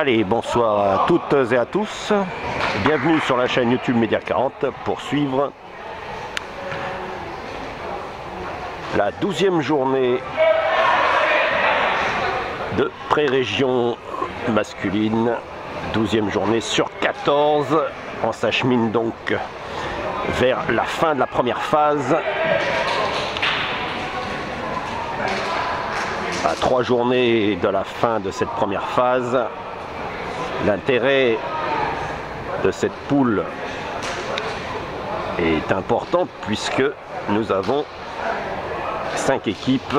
Allez, bonsoir à toutes et à tous. Bienvenue sur la chaîne YouTube Média 40 pour suivre la 12e journée de pré-région masculine. 12e journée sur 14. On s'achemine donc vers la fin de la première phase. À 3 journées de la fin de cette première phase, l'intérêt de cette poule est important puisque nous avons 5 équipes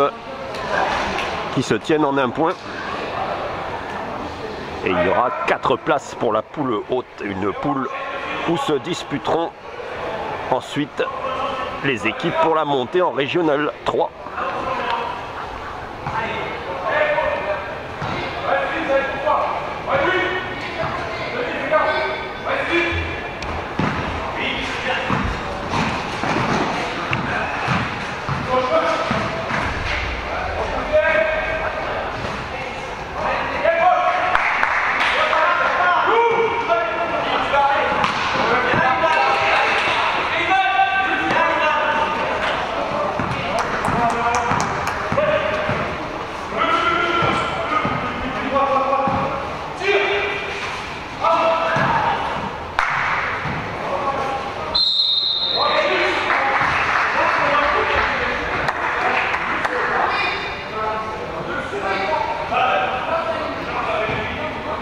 qui se tiennent en un point et il y aura 4 places pour la poule haute, une poule où se disputeront ensuite les équipes pour la montée en régional 3.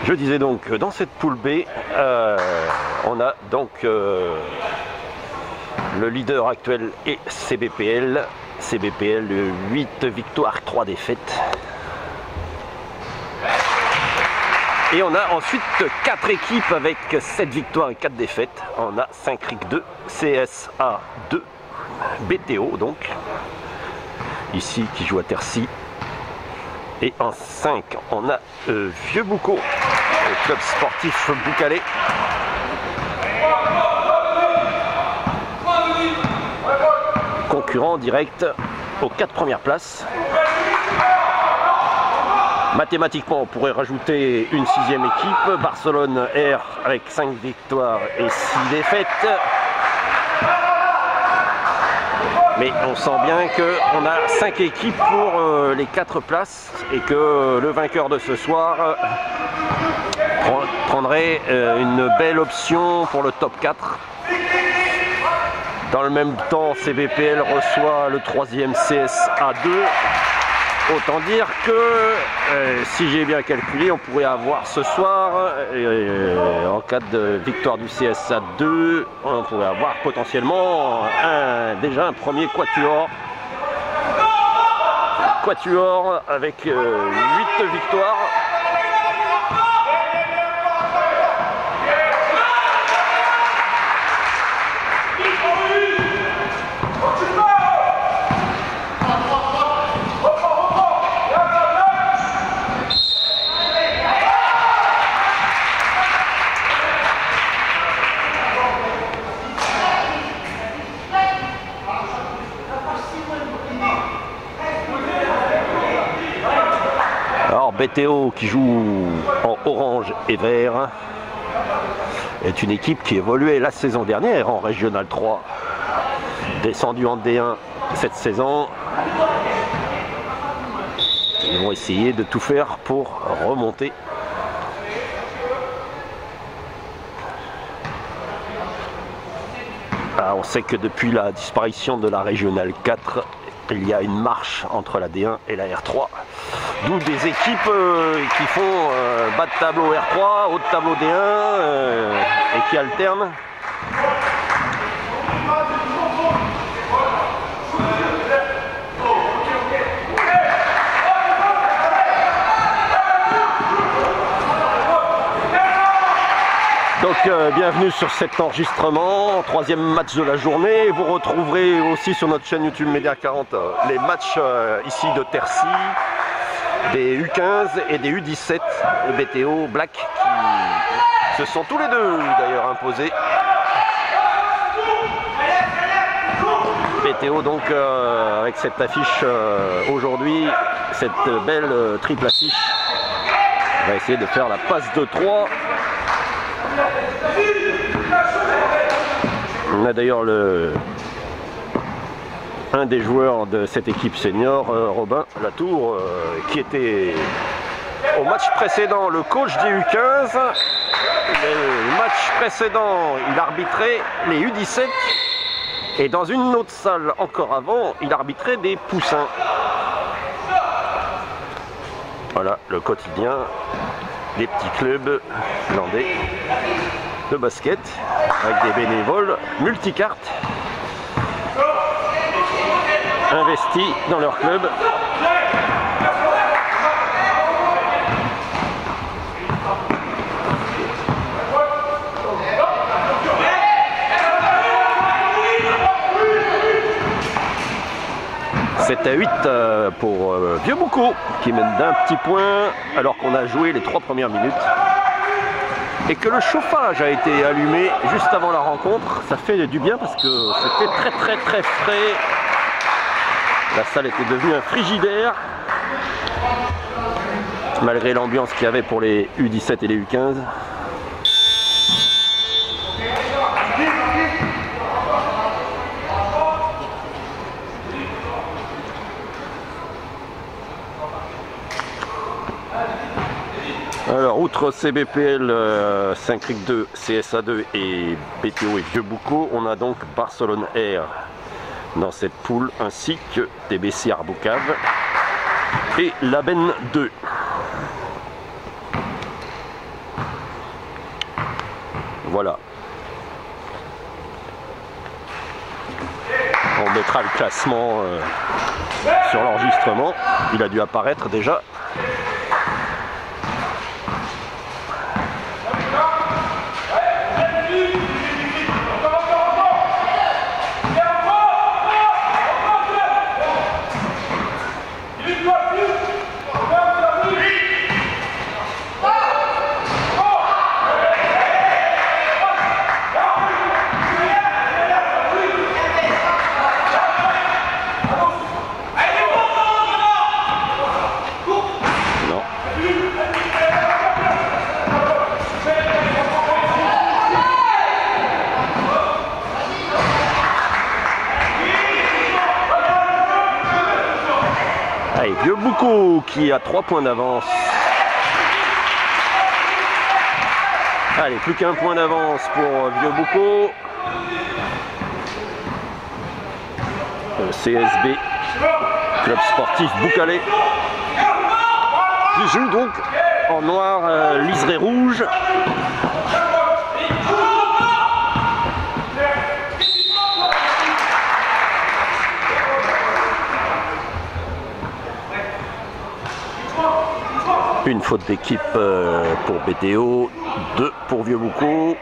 Je disais donc, dans cette poule B, on a donc le leader actuel est CBPL. CBPL, 8 victoires, 3 défaites. Et on a ensuite 4 équipes avec 7 victoires et 4 défaites. On a Saint-Cric 2, CSA 2, BTO donc, ici qui joue à Tercy. Et en 5, on a Vieux-Boucau, le club sportif boucalais. Concurrent direct aux 4 premières places. Mathématiquement, on pourrait rajouter une 6e équipe, Barcelone R avec 5 victoires et 6 défaites. Mais on sent bien qu'on a 5 équipes pour les 4 places et que le vainqueur de ce soir prendrait une belle option pour le top 4. Dans le même temps, CBPL reçoit le 3e CSA 2. Autant dire que, si j'ai bien calculé, on pourrait avoir ce soir, en cas de victoire du CSA 2, on pourrait avoir potentiellement déjà un premier quatuor avec 8 victoires. BTO qui joue en orange et vert est une équipe qui évoluait la saison dernière en Régional 3, descendu en D1 cette saison. Ils vont essayer de tout faire pour remonter. On sait que depuis la disparition de la Régional 4, il y a une marche entre la D1 et la R3. D'où des équipes qui font bas de tableau R3, haut de tableau D1 et qui alternent. Donc bienvenue sur cet enregistrement, 3e match de la journée. Vous retrouverez aussi sur notre chaîne YouTube Média 40 les matchs ici de Tercy, des U15 et des U17 BTO Black qui se sont tous les deux d'ailleurs imposés. BTO donc avec cette affiche aujourd'hui, cette belle triple affiche On va essayer de faire la passe de 3. On a d'ailleurs un des joueurs de cette équipe senior, Robin Latour, qui était au match précédent le coach des U15. Le match précédent, il arbitrait les U17. Et dans une autre salle encore avant, il arbitrait des poussins. Voilà le quotidien des petits clubs landais de basket avec des bénévoles multicartes investis dans leur club. C'est à 8 pour Vieux-Boucau qui mène d'un petit point alors qu'on a joué les 3 premières minutes et que le chauffage a été allumé juste avant la rencontre. Ça fait du bien parce que c'était très frais. La salle était devenue un frigidaire malgré l'ambiance qu'il y avait pour les U17 et les U15. Alors, outre CBPL, Saint-Cricq 2, CSA 2 et BTO et Vieux-Boucau, on a donc Barcelone Air dans cette poule, ainsi que TBC Arboucave et Laben 2. Voilà. On mettra le classement sur l'enregistrement. Il a dû apparaître déjà. Allez, Vieux-Boucau qui a 3 points d'avance. Allez, plus qu'un point d'avance pour Vieux-Boucau. CSB, club sportif Boucalais, qui joue donc en noir liseré rouge. Une faute d'équipe pour BTO, 2 pour Vieux-Boucau.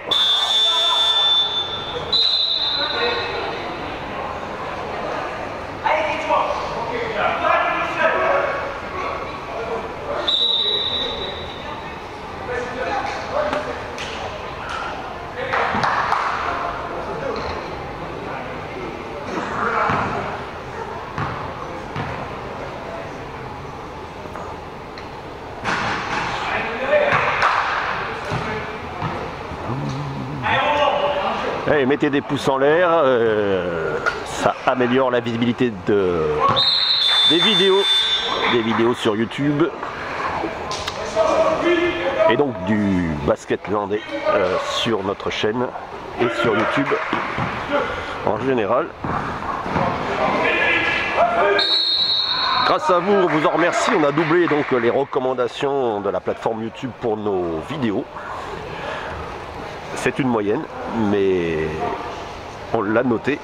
Allez, mettez des pouces en l'air, ça améliore la visibilité des vidéos sur YouTube et donc du basket landais sur notre chaîne et sur YouTube en général. Grâce à vous, on vous en remercie. On a doublé donc les recommandations de la plateforme YouTube pour nos vidéos. C'est une moyenne, mais on l'a noté.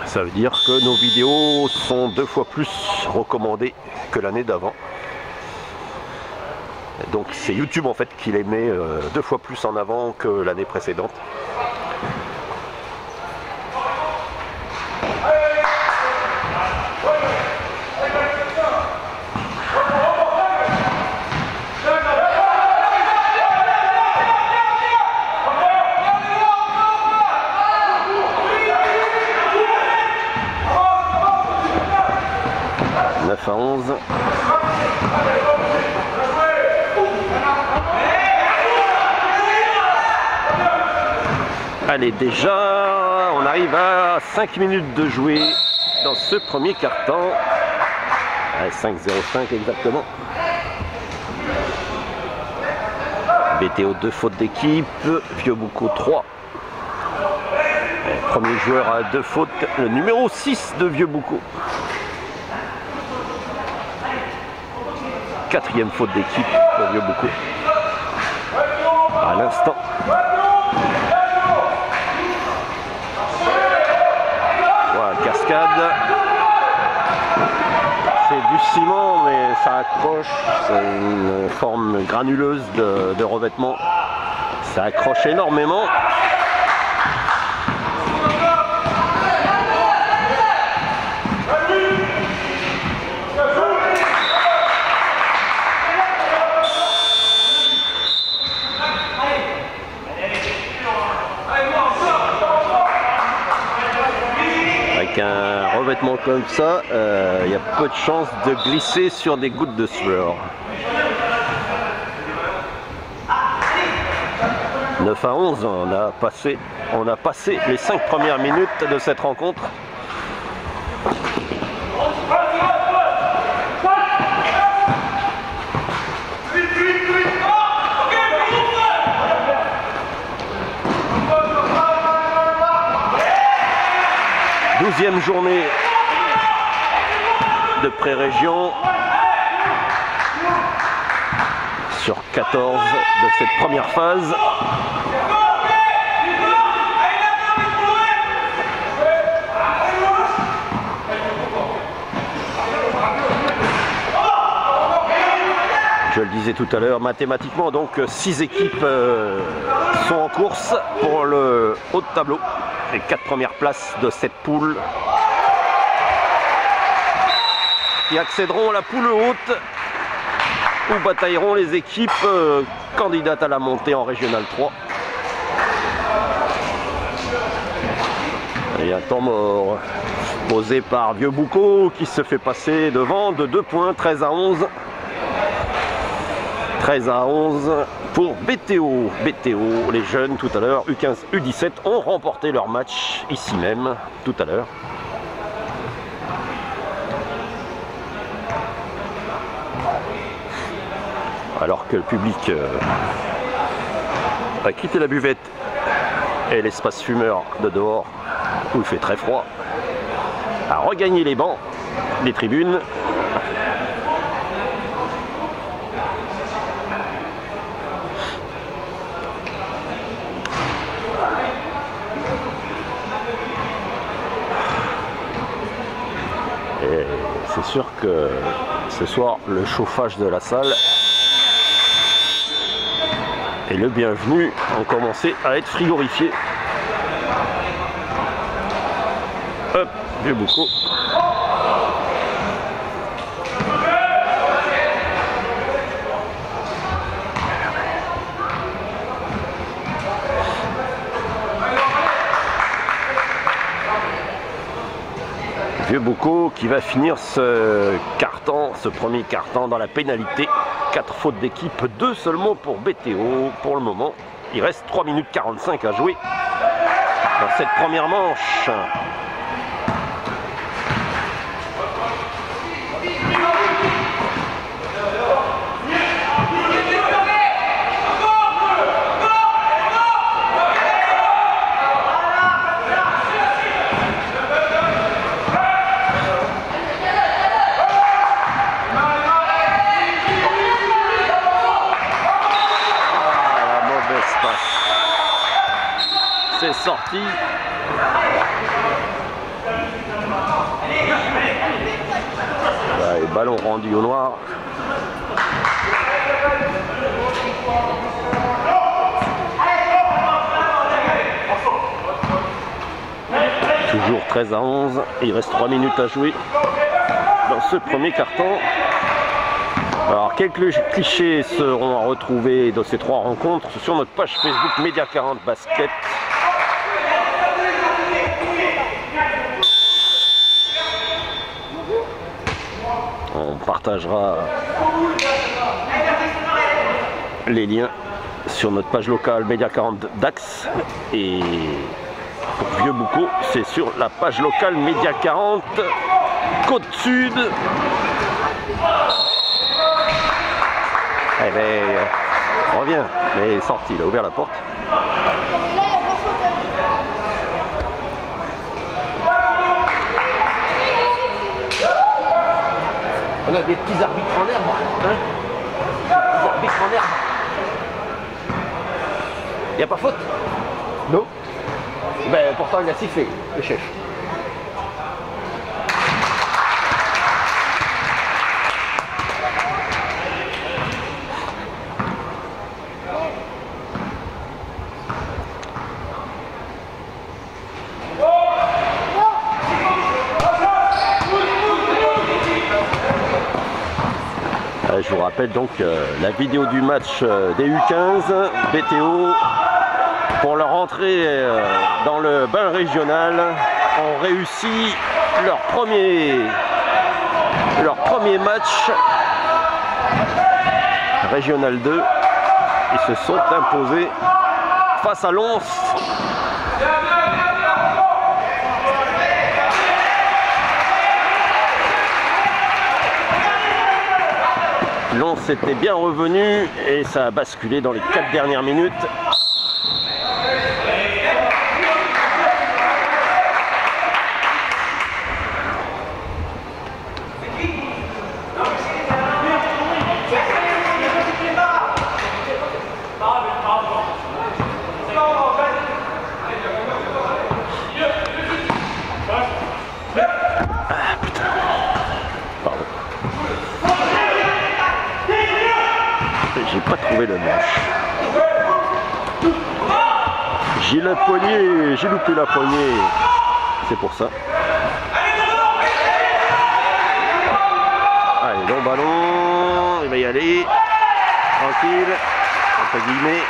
Ça veut dire que nos vidéos sont 2 fois plus recommandées que l'année d'avant. Donc c'est YouTube en fait qui les met 2 fois plus en avant que l'année précédente. À 11. Allez, déjà, on arrive à 5 minutes de jouer dans ce premier quart-temps. 5-0-5 exactement. BTO 2 fautes d'équipe, Vieux-Boucau 3. Premier joueur à 2 fautes, le numéro 6 de Vieux-Boucau. 4e faute d'équipe pour Vieux-Boucau. À l'instant. Voilà, cascade. C'est du ciment, mais ça accroche. C'est une forme granuleuse de revêtement. Ça accroche énormément. Avec un revêtement comme ça, il y a peu de chances de glisser sur des gouttes de sueur. 9-11, on a passé les 5 premières minutes de cette rencontre. Douzième journée de pré-région sur 14 de cette première phase. Je le disais tout à l'heure, mathématiquement, donc 6 équipes sont en course pour le haut de tableau. Les 4 premières places de cette poule qui accéderont à la poule haute où batailleront les équipes candidates à la montée en Régional 3. Et un temps mort posé par Vieux-Boucau qui se fait passer devant de 2 points, 13-11. 13-11 pour BTO. BTO, les jeunes tout à l'heure, U15, U17 ont remporté leur match ici même tout à l'heure. Alors que le public a quitté la buvette et l'espace fumeur de dehors où il fait très froid, a regagné les bancs des tribunes. Et c'est sûr que ce soir, le chauffage de la salle et le bienvenu ont commencé à être frigorifiés. Hop, Vieux-Boucau. Vieux-Boucau qui va finir ce quart-temps, ce premier quart-temps dans la pénalité. 4 fautes d'équipe, 2 seulement pour BTO pour le moment. Il reste 3 minutes 45 à jouer dans cette première manche. C'est sorti. Ouais, ballon rendu au noir. Toujours 13-11. Il reste 3 minutes à jouer dans ce premier quart-temps. Alors, quelques clichés seront à retrouver dans ces 3 rencontres sur notre page Facebook Média 40 Basket. On partagera les liens sur notre page locale Média 40 Dax. Et pour Vieux-Boucau, c'est sur la page locale Média 40 Côte-Sud. Eh ben, revient, mais il est sorti, il a ouvert la porte. On a des petits arbitres en herbe, hein? Des petits arbitres en herbe. Il n'y a pas faute? Non. Ben pourtant il a sifflé, le chef. Je vous rappelle donc la vidéo du match des U15 BTO pour leur entrée dans le bain régional ont réussi leur premier match régional 2. Ils se sont imposés face à Lons. Lons était bien revenu et ça a basculé dans les 4 dernières minutes. J'ai pas trouvé le manche. J'ai la poignée, j'ai loupé la poignée. C'est pour ça. Allez, long ballon, il va y aller. Tranquille, entre guillemets.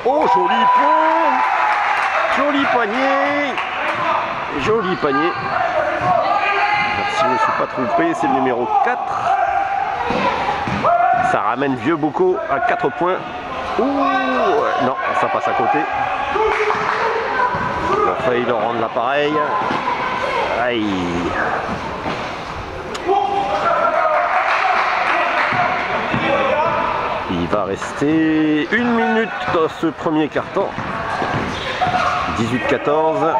Oh, joli point, joli panier, joli panier. Si je ne me suis pas trompé, c'est le numéro 4. Ça ramène Vieux-Boucau à 4 points. Ouh, non, ça passe à côté. Il a failli leur rendre l'appareil. Aïe. Il va rester 1 minute dans ce premier carton. 18-14. 18-14.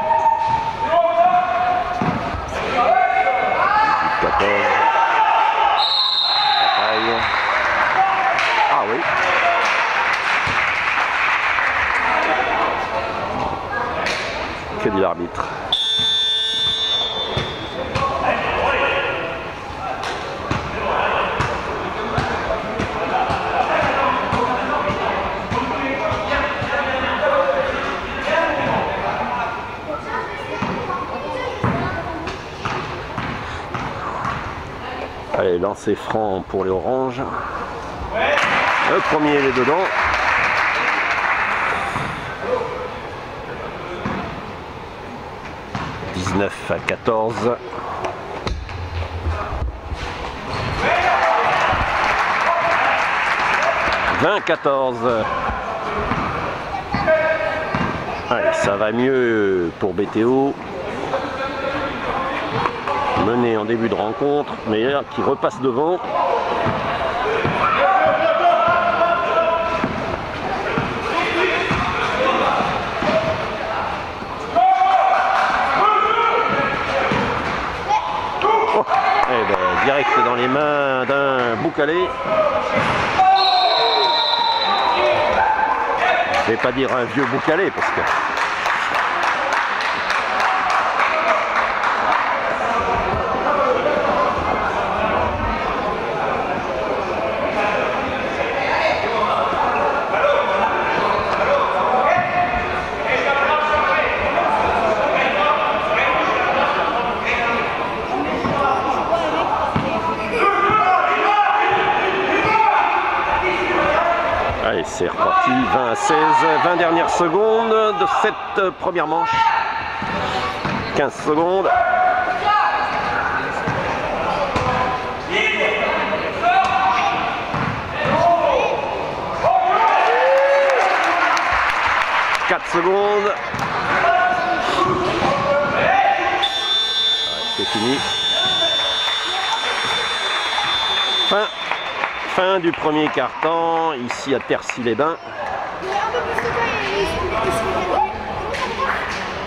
Ah oui. Que dit l'arbitre? Allez, lancer franc pour les oranges. Le premier, il est dedans. « 19-14. 20-14. Allez, ça va mieux pour BTO. Mené en début de rencontre, mais là qui repasse devant. Oh, et ben, direct dans les mains d'un Boucalé. Je vais pas dire un vieux Boucalé parce que C'est reparti, 20 à 16, 20 dernières secondes de cette première manche. 15 secondes. Secondes. C'est fini. Fin du premier quart-temps, ici à Tercy-les-Bains.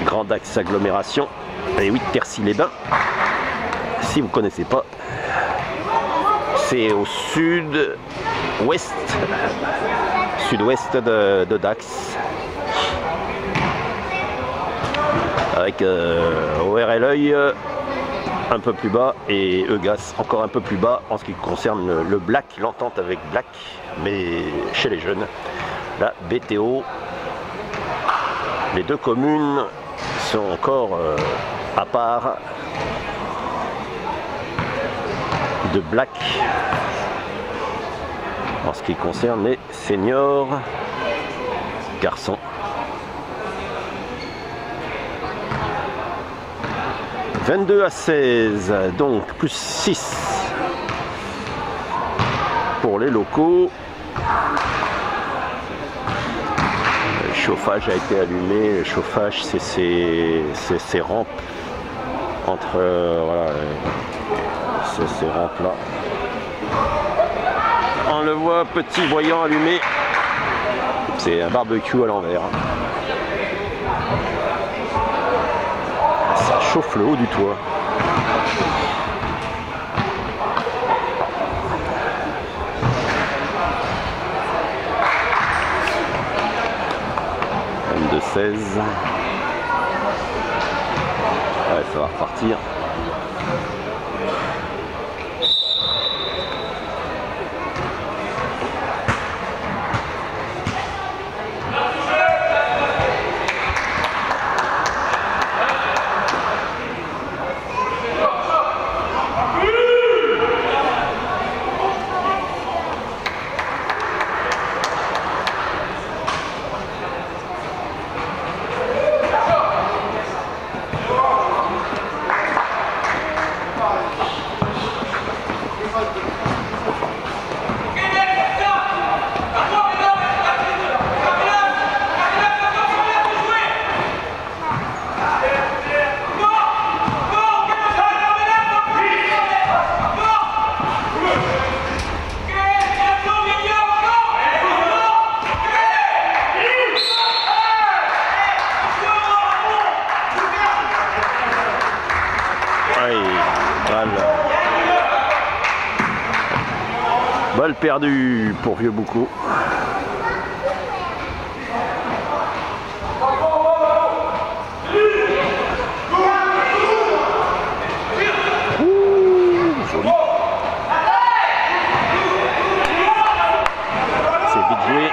Grand axe agglomération. Et oui, Tercy-les-Bains. Si vous ne connaissez pas, c'est au sud-ouest de Dax. Avec ORLœil un peu plus bas et Eugas encore un peu plus bas en ce qui concerne le Black, l'entente avec Black, mais chez les jeunes. La BTO, les deux communes sont encore à part de Black en ce qui concerne les seniors garçons. 22 à 16, donc plus 6 pour les locaux. Le chauffage a été allumé. Le chauffage, c'est ces rampes entre voilà, ces rampes là. On le voit, petit voyant allumé. C'est un barbecue à l'envers. Ça chauffe le haut du toit. De 16. Ouais, ça va repartir. Balle perdue pour Vieux-Boucau. Joli. C'est vite joué.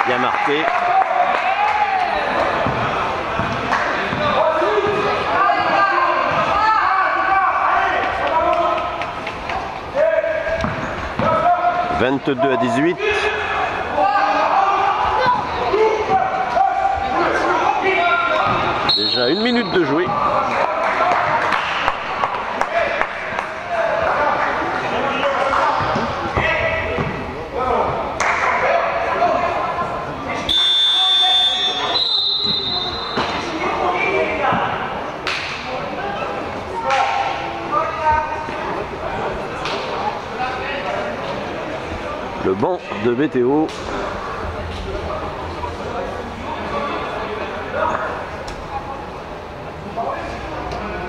Bien marqué. « 22 à 18 ». Déjà 1 minute de jouer. Le banc de BTO.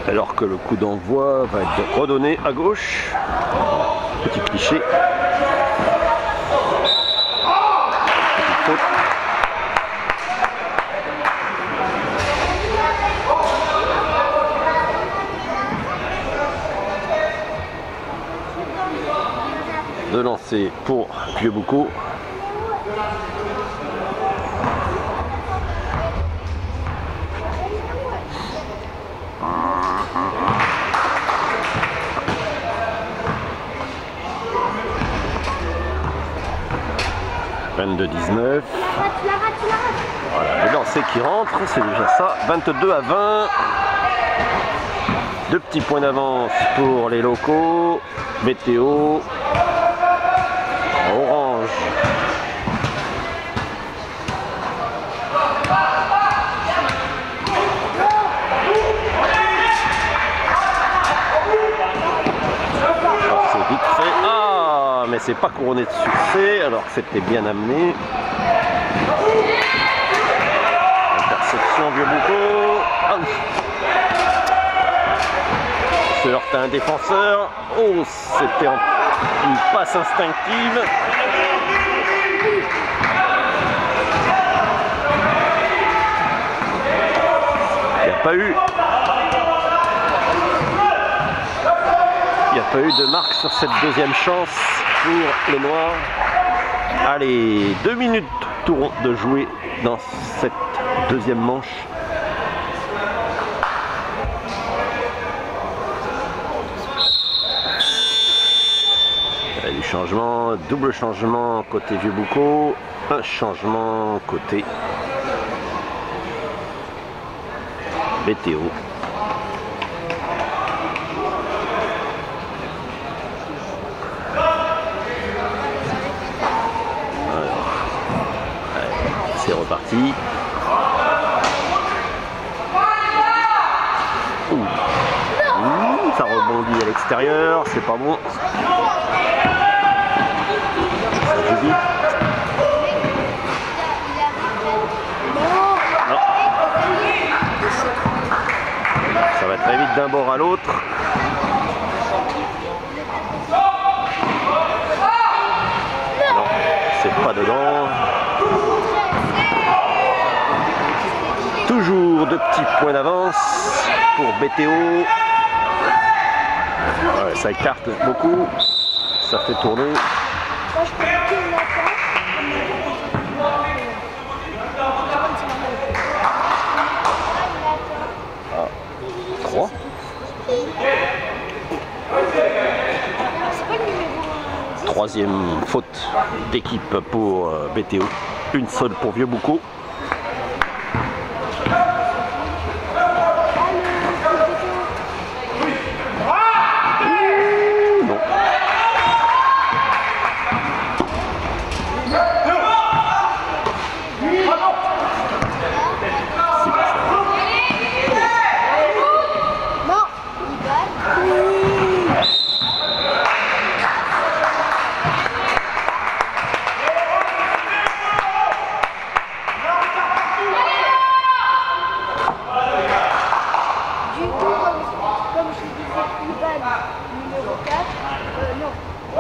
Alors que le coup d'envoi va être redonné à gauche. Petit cliché. Petite faute. De lancer pour Vieux-Boucau. 22-19. Voilà, le lancer qui rentre, c'est déjà ça. 22-20. 2 petits points d'avance pour les locaux. BTO. Orange. Vite fait. Ah, mais c'est pas couronné de succès alors que c'était bien amené. Interception Vieux-Boucau. Se heurte à un défenseur. Oh, c'était une passe instinctive. Il n'y a pas eu. Il n'y a pas eu de marque sur cette deuxième chance pour les Noirs. Allez, 2 minutes tour de jouer dans cette deuxième manche. Il y a du changement, double changement côté Vieux-Boucau, un changement côté BTO. C'est reparti. Ça rebondit à l'extérieur, c'est pas bon. Ça joue vite. Non. Ça va très vite d'un bord à l'autre. Non, c'est pas dedans. Toujours 2 petits points d'avance pour BTO. Ouais, ça écarte beaucoup, ça fait tourner. 3. Troisième faute d'équipe pour BTO. Une seule pour Vieux-Boucau.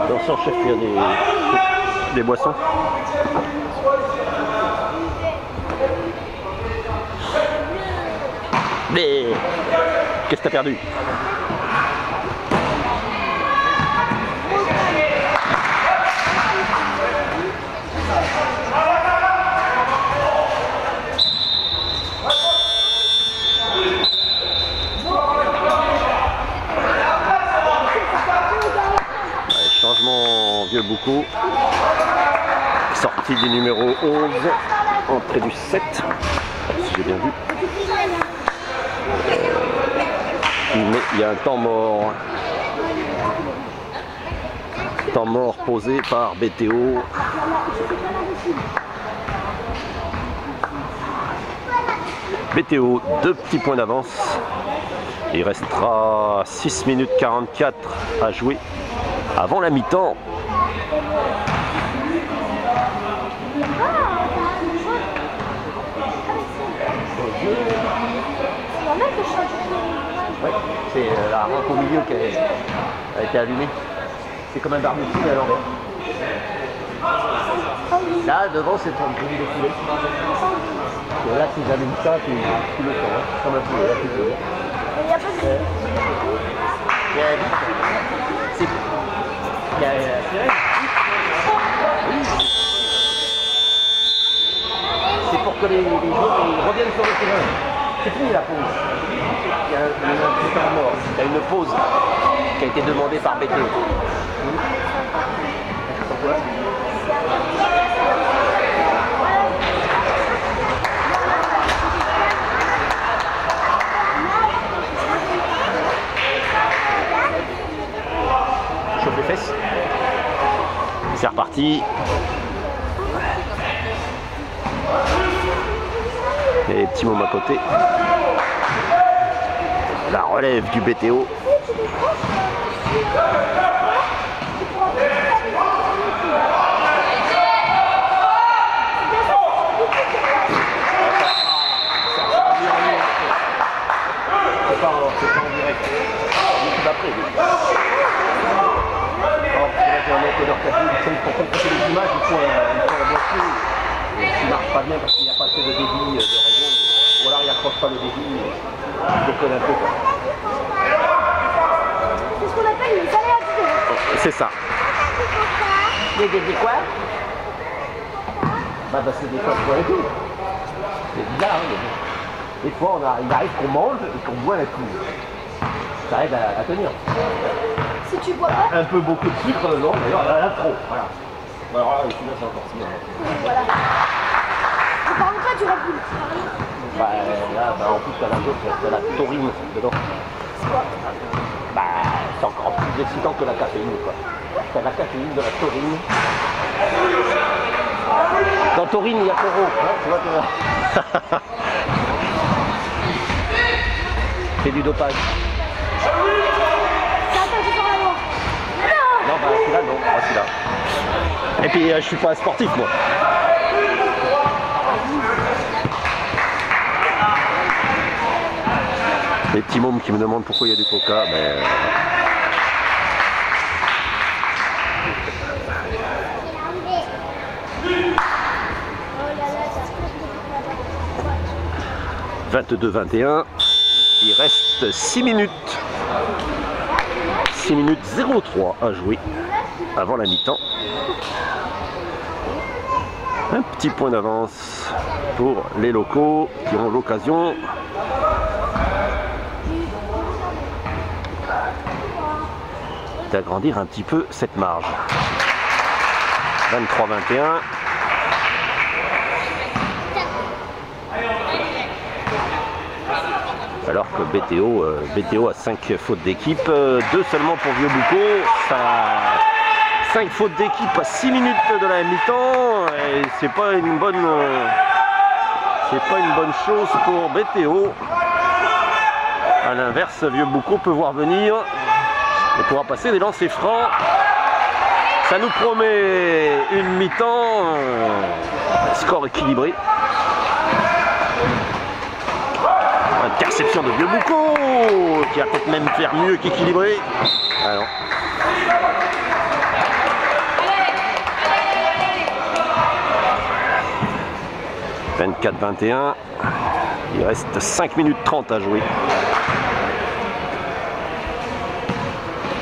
Attention chef, il y a des boissons. Mais qu'est-ce que t'as perdu? Changement Vieux-Boucau, sortie du numéro 11, entrée du 7, si j'ai bien vu. Mais il y a un temps mort. Temps mort posé par BTO. BTO, 2 petits points d'avance. Il restera 6 minutes 44 à jouer avant la mi-temps. Ouais, c'est la rampe au milieu qui a été allumée. C'est comme un barbecue à l'envers. Là, devant, c'est un gris de poulet. Et là, si j'allume ça, tu le sens, hein, comme un poulet. Là, il n'y a pas de gris. C'est pour que les joueurs reviennent sur le terrain. C'est fini la pause. Il y a un temps mort. Il y a une pause qui a été demandée par BTO. C'est reparti. Et petit moment à côté. La relève du BTO. C'est pas en direct. D'après. Pour compresser les images, il faut un boîtier qui ne marche pas bien parce qu'il n'y a pas assez de débit de réseau. Ou alors il n'accroche pas le débit, il déconne un peu. C'est ce qu'on appelle les aléas du terrain. C'est ça. Des quoi? Bah c'est des fois et tout. C'est bizarre, hein, mais des fois il arrive qu'on mange et qu'on boit la couille. Ça aide à tenir. Si tu bois pas. Un peu beaucoup de sucre, non, d'ailleurs, il y en a trop. Voilà. Alors là, celui-là, c'est encore si. Voilà. Mais par contre, là, tu roules. Bah là, en plus, t'as la taurine dedans. C'est quoi? Bah, c'est encore plus excitant que la caféine, quoi. T'as la caféine, de la taurine. Dans taurine, il y a taureau, hein, tu vois que... C'est du dopage. Non, bah celui-là, non, pas celui-là. Et puis, je suis pas sportif, moi. Les petits mômes qui me demandent pourquoi il y a du coca, mais... 22-21, il reste 6 minutes. 6 minutes 03 à jouer avant la mi-temps. Un petit point d'avance pour les locaux qui ont l'occasion d'agrandir un petit peu cette marge. 23-21. Alors que BTO a 5 fautes d'équipe, 2 seulement pour Vieux-Boucau. 5 fautes d'équipe à 6 minutes de la mi-temps, et c'est pas une bonne chose pour BTO. A l'inverse, Vieux-Boucau peut voir venir et pourra passer des lancers francs. Ça nous promet une mi-temps, score équilibré. Interception de Vieux-Boucau qui va peut-être même faire mieux qu'équilibré. Ah non. « 24-21 ». Il reste 5 minutes 30 à jouer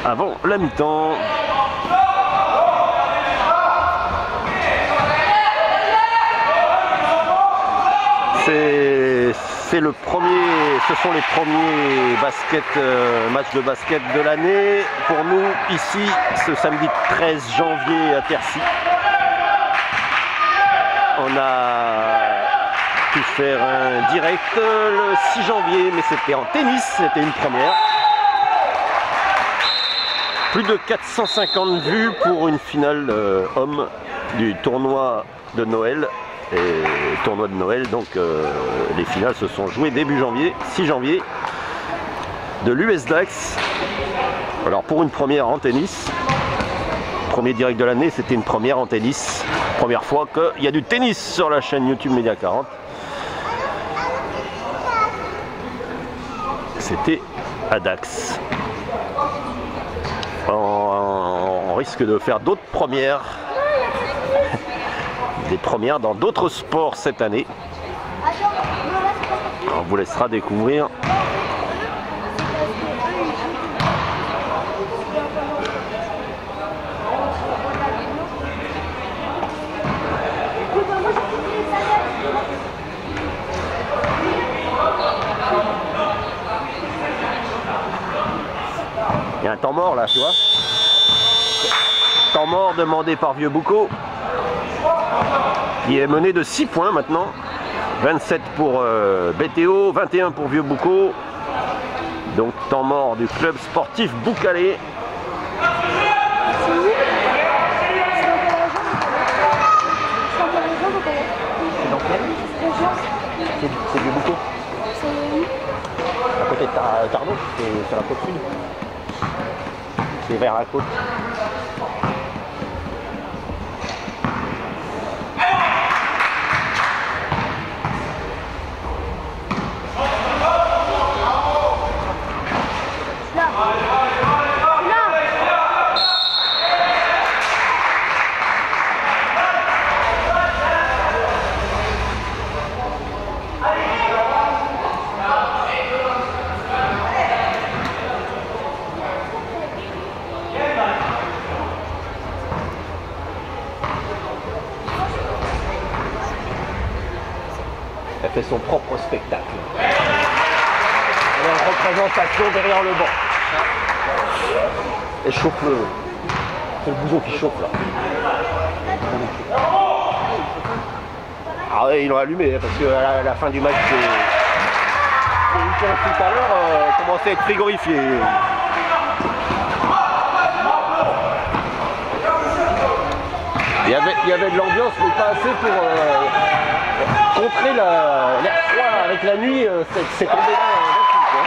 avant la mi-temps. C'est le premier, ce sont les premiers matchs de basket de l'année pour nous ici ce samedi 13 janvier à Tercy. On a pu faire un direct le 6 janvier, mais c'était en tennis, c'était une première. Plus de 450 vues pour une finale homme du tournoi de Noël. Et tournoi de Noël, donc les finales se sont jouées début janvier, 6 janvier, de l'US-Dax. Alors pour une première en tennis, premier direct de l'année, c'était une première en tennis. Première fois qu'il y a du tennis sur la chaîne YouTube Média 40. C'était à Dax. On risque de faire d'autres premières. Des premières dans d'autres sports cette année. On vous laissera découvrir. Il y a un temps mort là, tu vois. Temps mort demandé par Vieux-Boucau. Qui est mené de 6 points maintenant. 27 pour BTO, 21 pour Vieux-Boucau. Donc temps mort du club sportif Boucalais. C'est du Boucau. À côté de Tardot, c'est sur la côte sud. C'est vers la côte. Elle fait son propre spectacle. Elle est en représentation derrière le banc. Elle chauffe le... C'est le bouson qui chauffe là. Ah ouais, ils l'ont allumé parce qu'à la fin du match, tout à l'heure, commençait à être frigorifié. Il y avait de l'ambiance, mais pas assez pour contrer l'air froid avec la nuit. C'est tombé là d'un coup, quoi.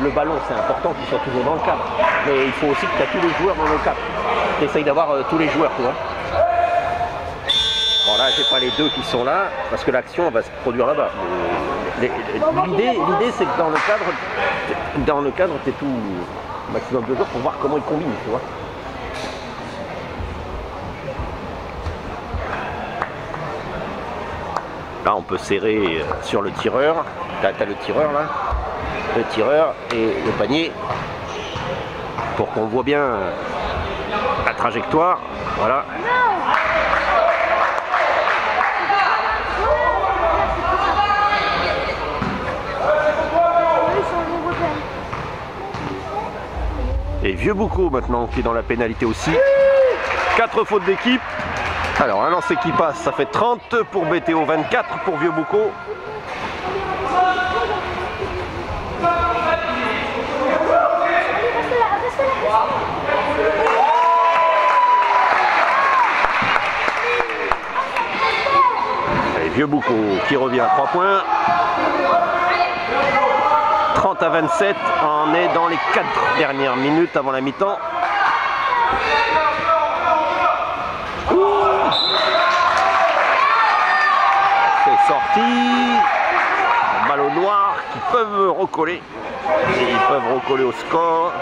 Le ballon, c'est important qu'il soit toujours dans le cadre. Mais il faut aussi que tu as tous les joueurs dans le cadre. Tu essayes d'avoir tous les joueurs, tu vois. Bon là, j'ai pas les deux qui sont là, parce que l'action va se produire là-bas. L'idée, c'est que dans le cadre, tu es tout maximum de joueurs pour voir comment ils combinent, tu vois. Là, on peut serrer sur le tireur. Là, tu as le tireur, là. Le tireur et le panier pour qu'on voit bien la trajectoire. Voilà. Et Vieux Boucau maintenant qui est dans la pénalité aussi. 4 fautes d'équipe. Alors un lancer qui passe, ça fait 30 pour BTO, 24 pour Vieux Boucau. Vieux Boucau qui revient à 3 points. 30 à 27, on est dans les 4 dernières minutes avant la mi-temps. C'est sorti. Ballon noir qui peuvent recoller. Et ils peuvent recoller au score.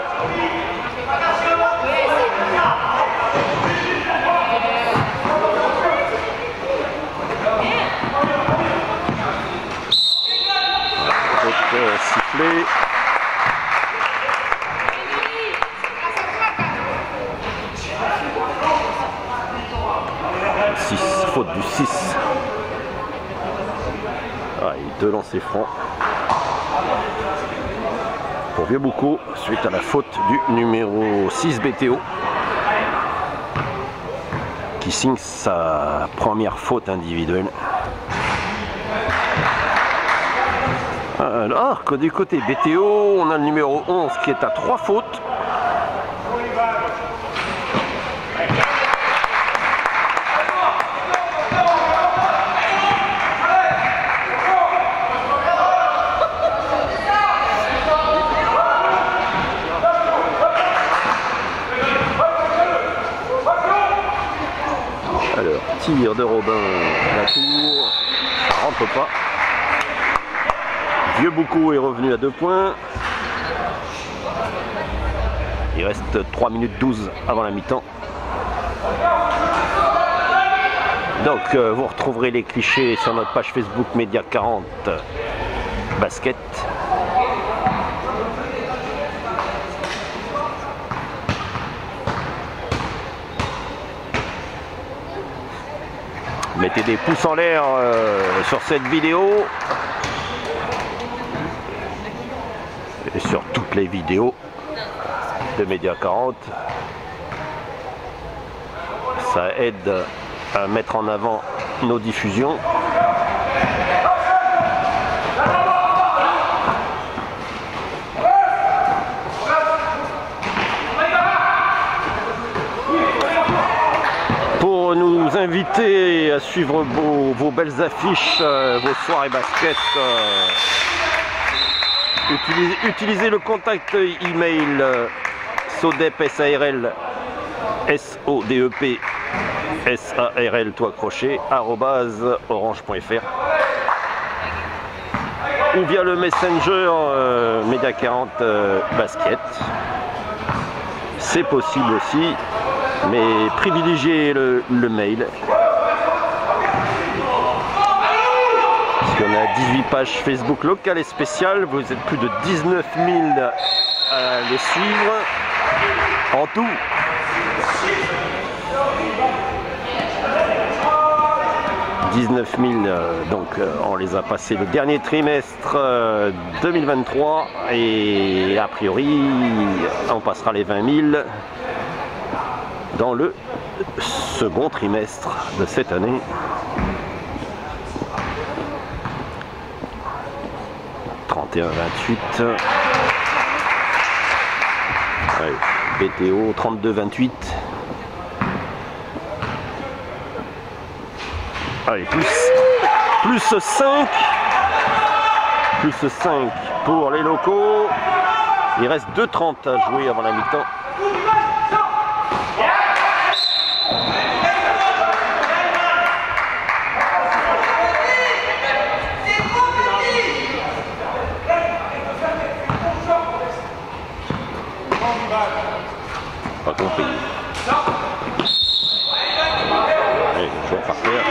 Sifflé. Faute du 6. Ah, et 2 lancers francs pour Vieux Boucau suite à la faute du numéro 6 BTO qui signe sa première faute individuelle. Alors que du côté BTO, on a le numéro 11 qui est à 3 fautes. Alors, tir de Robin, la tour, ça rentre pas. Vieux Boucau est revenu à 2 points. Il reste 3 minutes 12 avant la mi-temps. Donc vous retrouverez les clichés sur notre page Facebook Média 40 Basket. Mettez des pouces en l'air sur cette vidéo. Et sur toutes les vidéos de Média 40. Ça aide à mettre en avant nos diffusions. Pour nous inviter à suivre vos belles affiches, vos soirées basket, utilisez le contact email SODEP SARL SODEP SARL toi crochet @orange.fr ou via le messenger Média 40 basket. C'est possible aussi, mais privilégiez le mail. Parce qu'on a 18 pages Facebook locales et spéciales, vous êtes plus de 19 000 à les suivre en tout. Donc on les a passés le dernier trimestre 2023 et a priori on passera les 20 000 dans le second trimestre de cette année. « 31-28 ». Ouais, BTO 32-28. Allez, plus 5 pour les locaux. Il reste 2:30 à jouer avant la mi-temps. Pas compris. Allez, joueur par terre.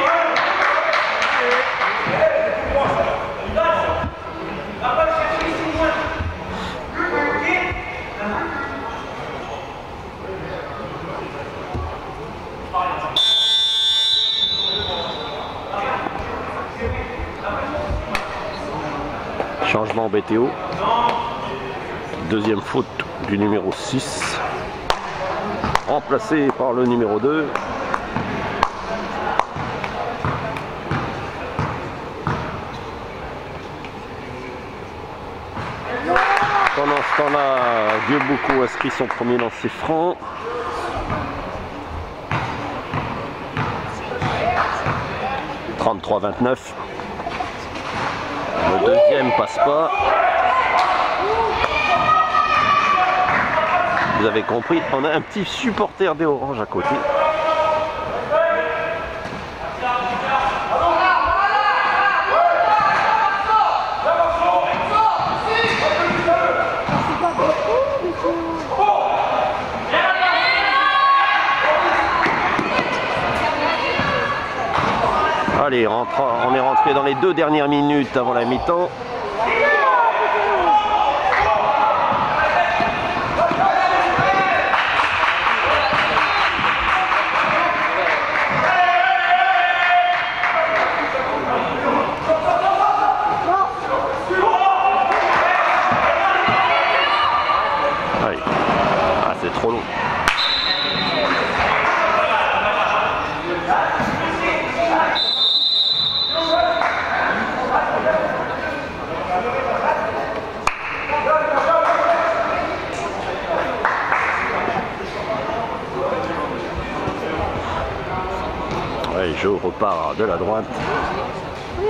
Changement BTO. Deuxième faute du numéro 6. Remplacé par le numéro 2. Pendant ce temps-là, Dieuboco inscrit son premier lancer franc. « 33-29 ». Le deuxième passe pas. Vous avez compris, on a un petit supporter des Oranges à côté. Allez, on est rentré dans les 2 dernières minutes avant la mi-temps. Allez. Ah, c'est trop long. Je repars de la droite. Ouais.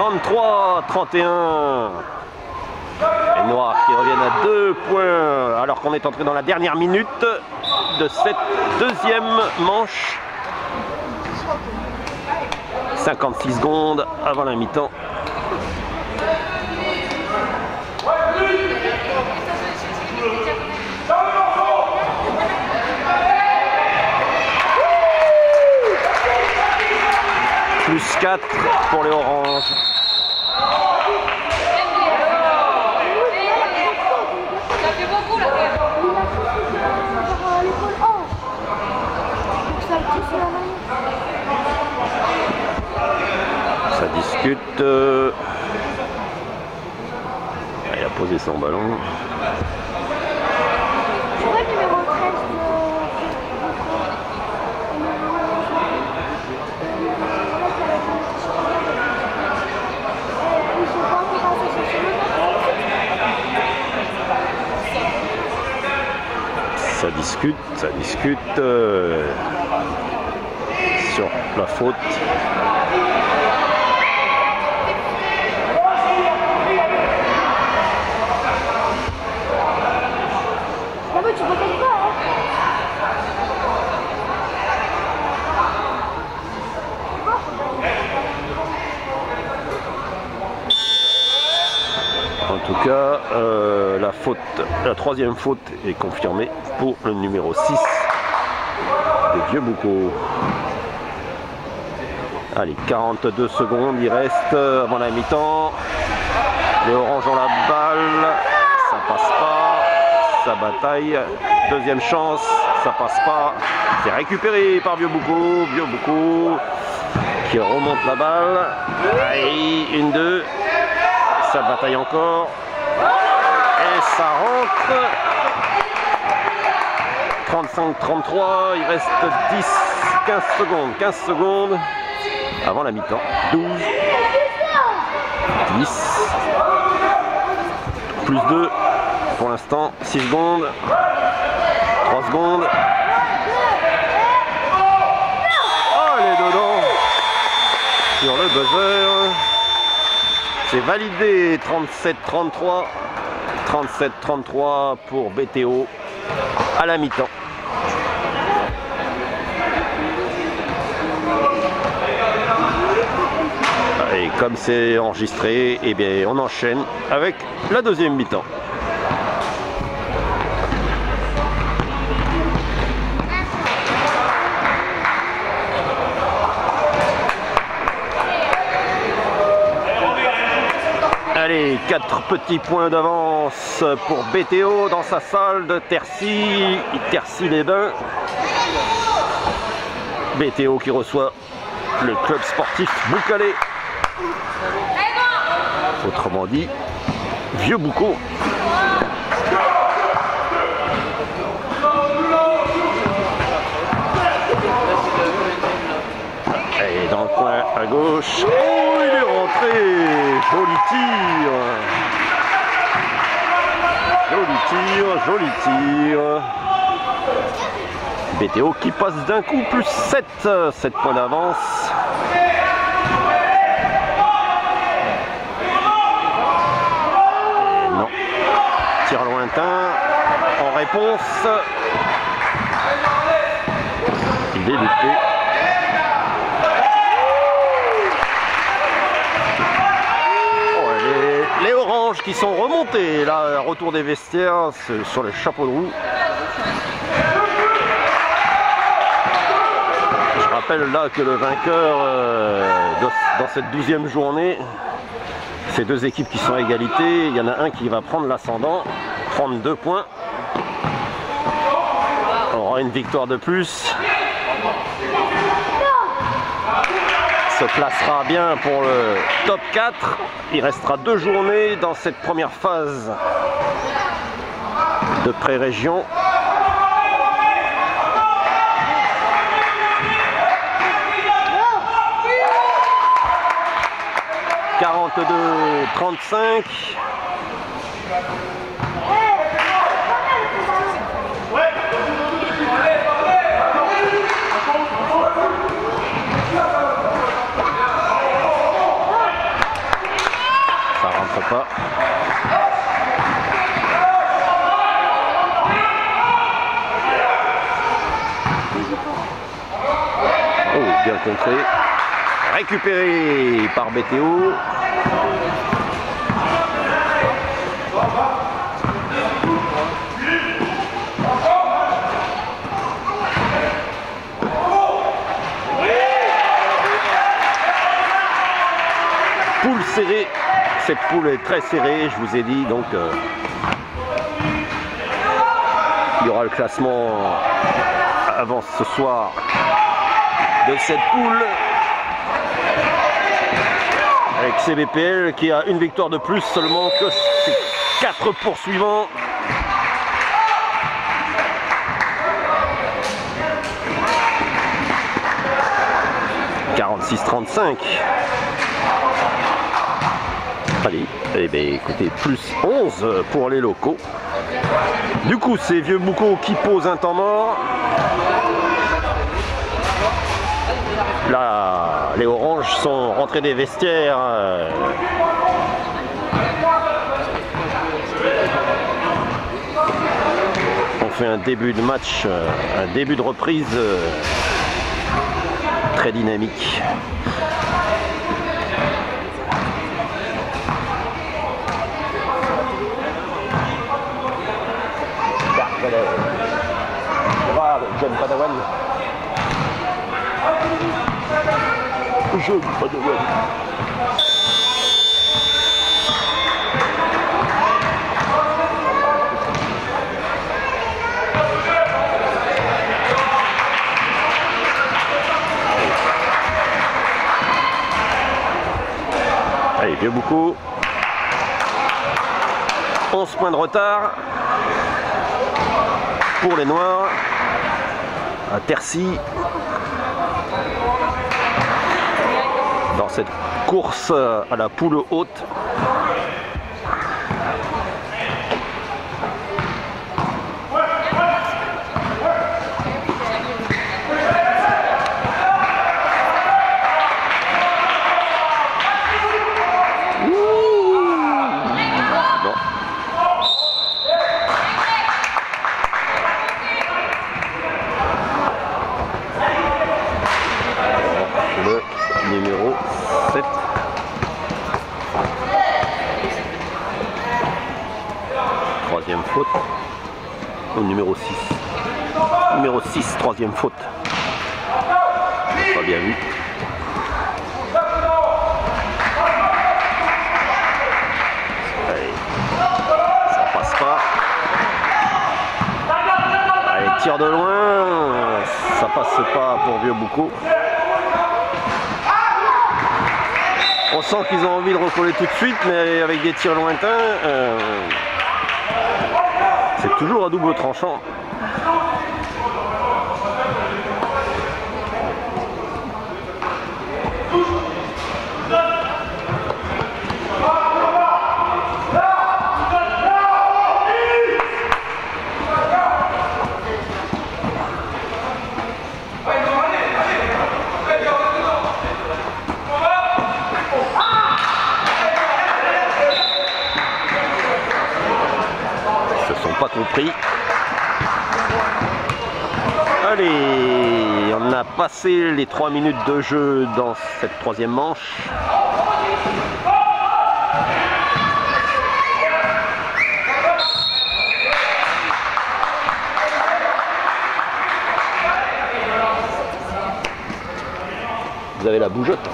33-31. Les Noirs qui reviennent à 2 points alors qu'on est entré dans la dernière minute de cette deuxième manche. 56 secondes avant la mi-temps. Plus 6-4 pour les oranges. Ça fait beaucoup la guerre. Ça discute. Il a posé son ballon. Tu vois le numéro 13 Ça discute sur la faute. Non mais tu peux peut-être pas, hein. En tout cas, la troisième faute est confirmée pour le numéro 6 des Vieux Boucaux. Allez, 42 secondes, il reste avant la mi-temps. Les oranges ont la balle, ça passe pas, ça bataille. Deuxième chance, ça passe pas. C'est récupéré par Vieux Boucaux qui remonte la balle. Allez, 1-2. Ça bataille encore. Et ça rentre. 35-33. Il reste 15 secondes avant la mi-temps. 12. 10. Plus 2 pour l'instant. 6 secondes. 3 secondes. Oh, elle est dedans. Sur le buzzer. C'est validé, 37-33. 37-33 pour BTO à la mi-temps. Et comme c'est enregistré, eh bien on enchaîne avec la deuxième mi-temps. Allez, 4 petits points d'avance pour BTO dans sa salle de Tercy-les-Bains. BTO qui reçoit le club sportif Boucalais. Autrement dit, Vieux Boucaux. Et dans le coin à gauche, oh, il est rentré. Joli tir. BTO qui passe d'un coup, plus 7 points d'avance. Non, tir lointain en réponse. Il est loupé. Les oranges qui sont remontés, là, retour des vestiaires sur les chapeaux de roue. Je rappelle là que le vainqueur dans cette 12e journée, ces deux équipes qui sont à égalité, il y en a un qui va prendre l'ascendant, 32 points. On aura une victoire de plus. Se placera bien pour le top 4. Il restera 2 journées dans cette première phase de pré-région. « 42-35 ». Pas. Oh, bien contré. Récupéré par BTO. Cette poule est très serrée, je vous ai dit, donc il y aura le classement avant ce soir de cette poule avec CBPL qui a une victoire de plus seulement que ses 4 poursuivants. « 46-35 ». Allez, eh bien, écoutez, plus 11 pour les locaux. Du coup, c'est Vieux Boucau qui pose un temps mort. Là, les oranges sont rentrés des vestiaires. On fait un début de match, un début de reprise très dynamique. Jeune Padawan. Jeune Padawan. Allez, Vieux Boucau. 11 points de retard pour les Noirs. À Tercy, dans cette course à la poule haute. Numéro 7. Troisième faute. Au numéro 6. Numéro 6, troisième faute. Pas bien vu. Allez. Ça passe pas. Allez, tir de loin. Ça passe pas pour Vieux Boucau. On sent qu'ils ont envie de recoller tout de suite, mais avec des tirs lointains, c'est toujours à double tranchant. Pas compris. Allez, on a passé les 3 minutes de jeu dans cette troisième manche. Vous avez la bougeotte.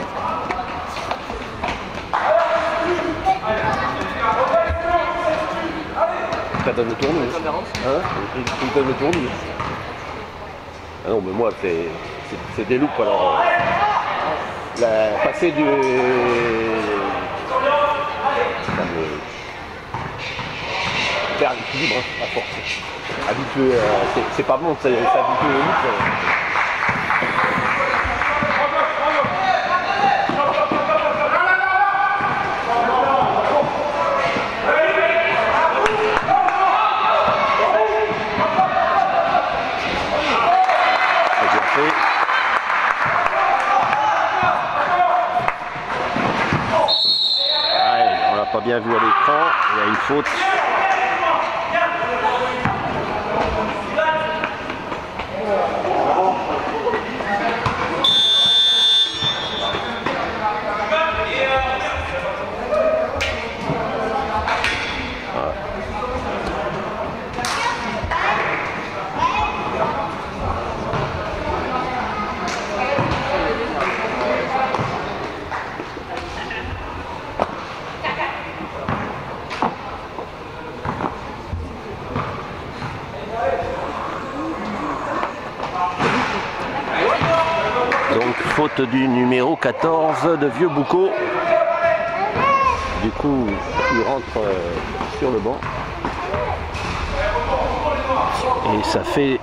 Ça donne le tournis. Hein? Il donne le tournis. Ah non, mais moi, c'est des loupes. Alors, passer du. Faire l'équilibre, à force. Habitué, c'est pas bon, c'est habitué aux loupes. Pas bien vu à l'écran, il y a une faute. faute du numéro 14 de Vieux Boucau. Du coup, il rentre sur le banc. Et ça fait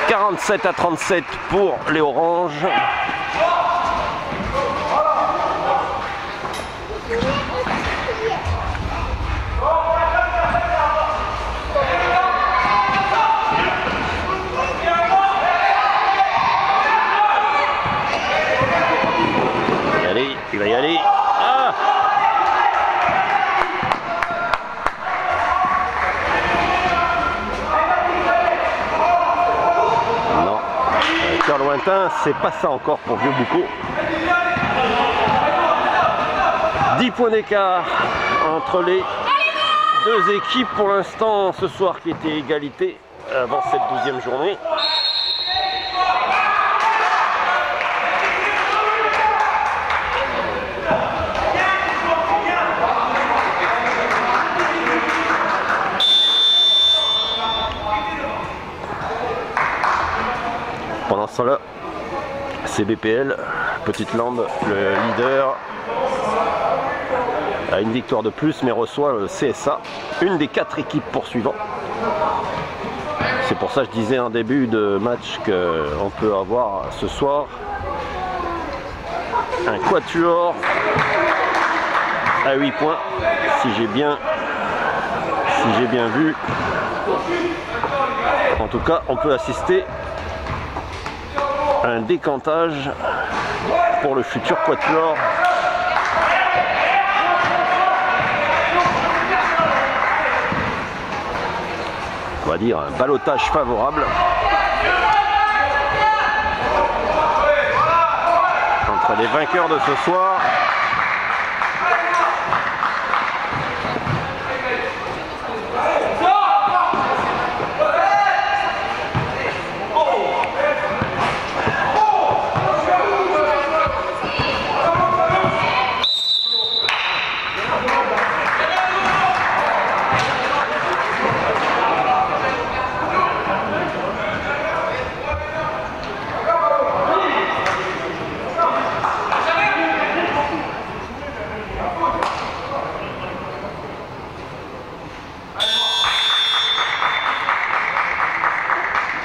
47-37 pour les Oranges. Il va y aller. Ah! Non. Cœur lointain, c'est pas ça encore pour Vieux Boucau. 10 points d'écart entre les deux équipes pour l'instant ce soir qui était égalité avant cette 12e journée. Pendant ce temps-là, CBPL, Petite Lande, le leader, a une victoire de plus mais reçoit le CSA, une des 4 équipes poursuivantes. C'est pour ça que je disais en début de match qu'on peut avoir ce soir un quatuor à 8 points, si j'ai bien vu. En tout cas, on peut assister un décantage pour le futur quatuor. On va dire un ballottage favorable entre les vainqueurs de ce soir.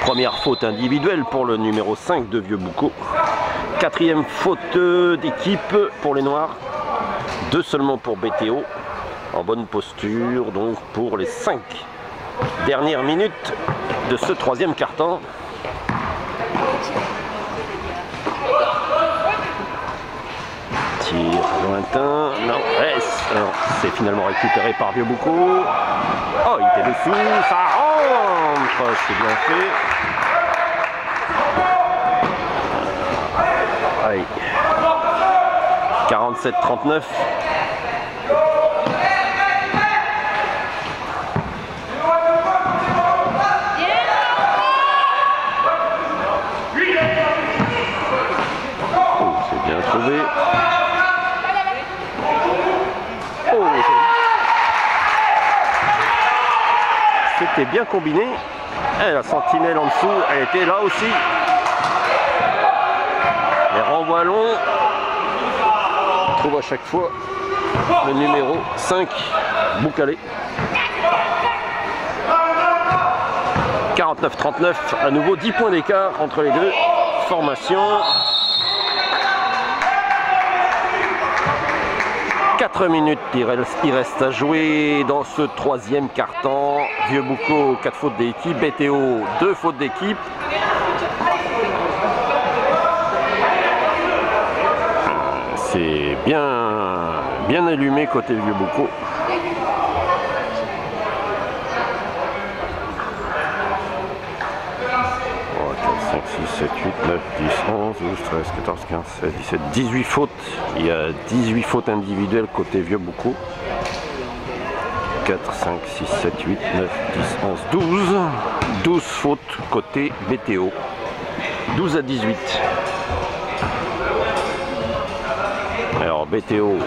Première faute individuelle pour le numéro 5 de Vieux Boucau. 4e faute d'équipe pour les Noirs. 2 seulement pour BTO. En bonne posture donc pour les 5 dernières minutes de ce 3e quart-temps. Tir lointain. Non, c'est finalement récupéré par Vieux Boucau. Oh, il était dessous. Ça rentre. C'est bien fait. Allez. 47-39. Oh, c'est bien trouvé. Oh, c'était bien combiné. Et la sentinelle en dessous, elle était là aussi. Les renvois longs. On trouve à chaque fois le numéro 5, Boucalé. 49-39, à nouveau 10 points d'écart entre les deux formations. 4 minutes, il reste à jouer dans ce 3e quart-temps. Vieux Boucau, 4 fautes d'équipe. BTO, 2 fautes d'équipe. C'est bien allumé côté Vieux Boucau. Oh, 4, 5, 6, 7, 8, 9, 10, 11, 12, 13, 14, 15, 16, 17, 18 fautes. Il y a 18 fautes individuelles côté Vieux Boucau. 4, 5, 6, 7, 8, 9, 10, 11, 12. 12 fautes côté BTO. 12 à 18. Alors BTO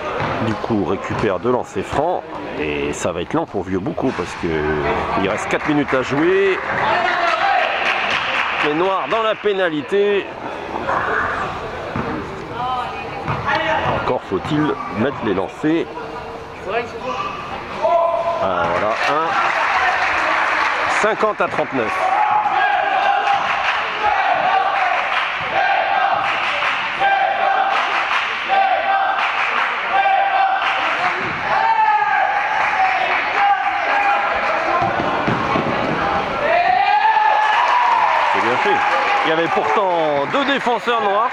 du coup récupère 2 lancers francs et ça va être lent pour Vieux Boucau parce que il reste 4 minutes à jouer. Les Noirs dans la pénalité, Encore faut-il mettre les lancers. Ah, voilà, 50 à 39. C'est bien fait. Il y avait pourtant 2 défenseurs noirs.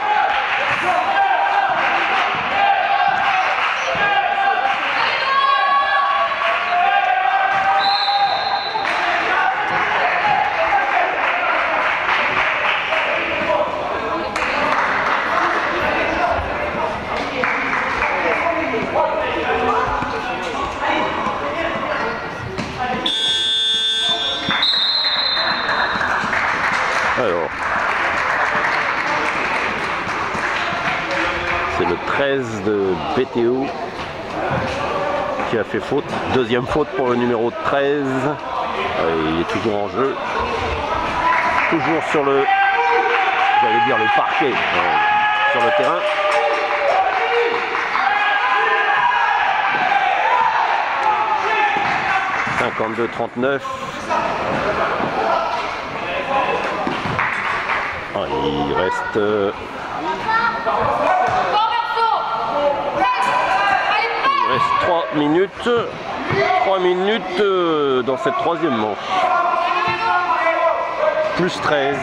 Alors, c'est le 13 de BTO qui a fait faute. Deuxième faute pour le numéro 13. Il est toujours en jeu. Toujours sur le, j'allais dire le parquet, sur le terrain. « 52-39 ». Il reste 3 minutes. 3 minutes dans cette troisième manche. Plus 13.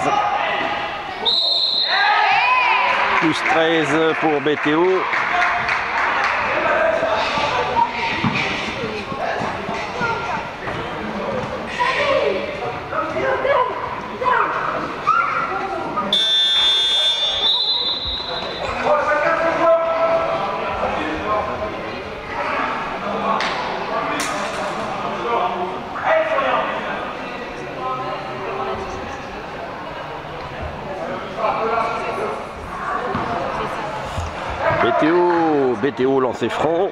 Plus 13 pour BTO. BTO lancé franc.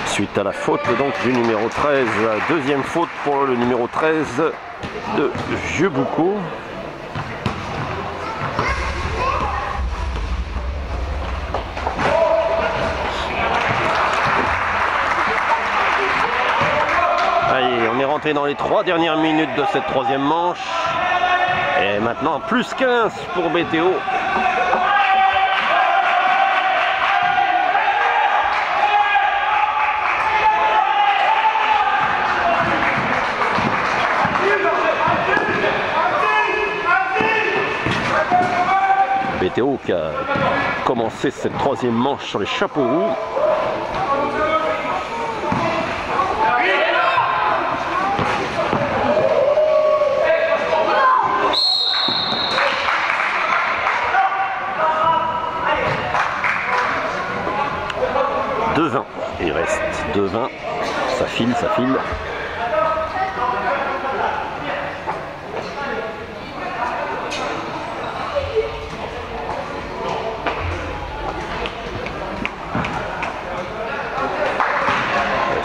Suite à la faute donc du numéro 13. La deuxième faute pour le numéro 13 de Vieux-Boucau. Allez, on est rentré dans les 3 dernières minutes de cette troisième manche. Et maintenant plus 15 pour BTO. BTO qui a commencé cette troisième manche sur les chapeaux roux. Il reste 2-20. Ça file, ça file.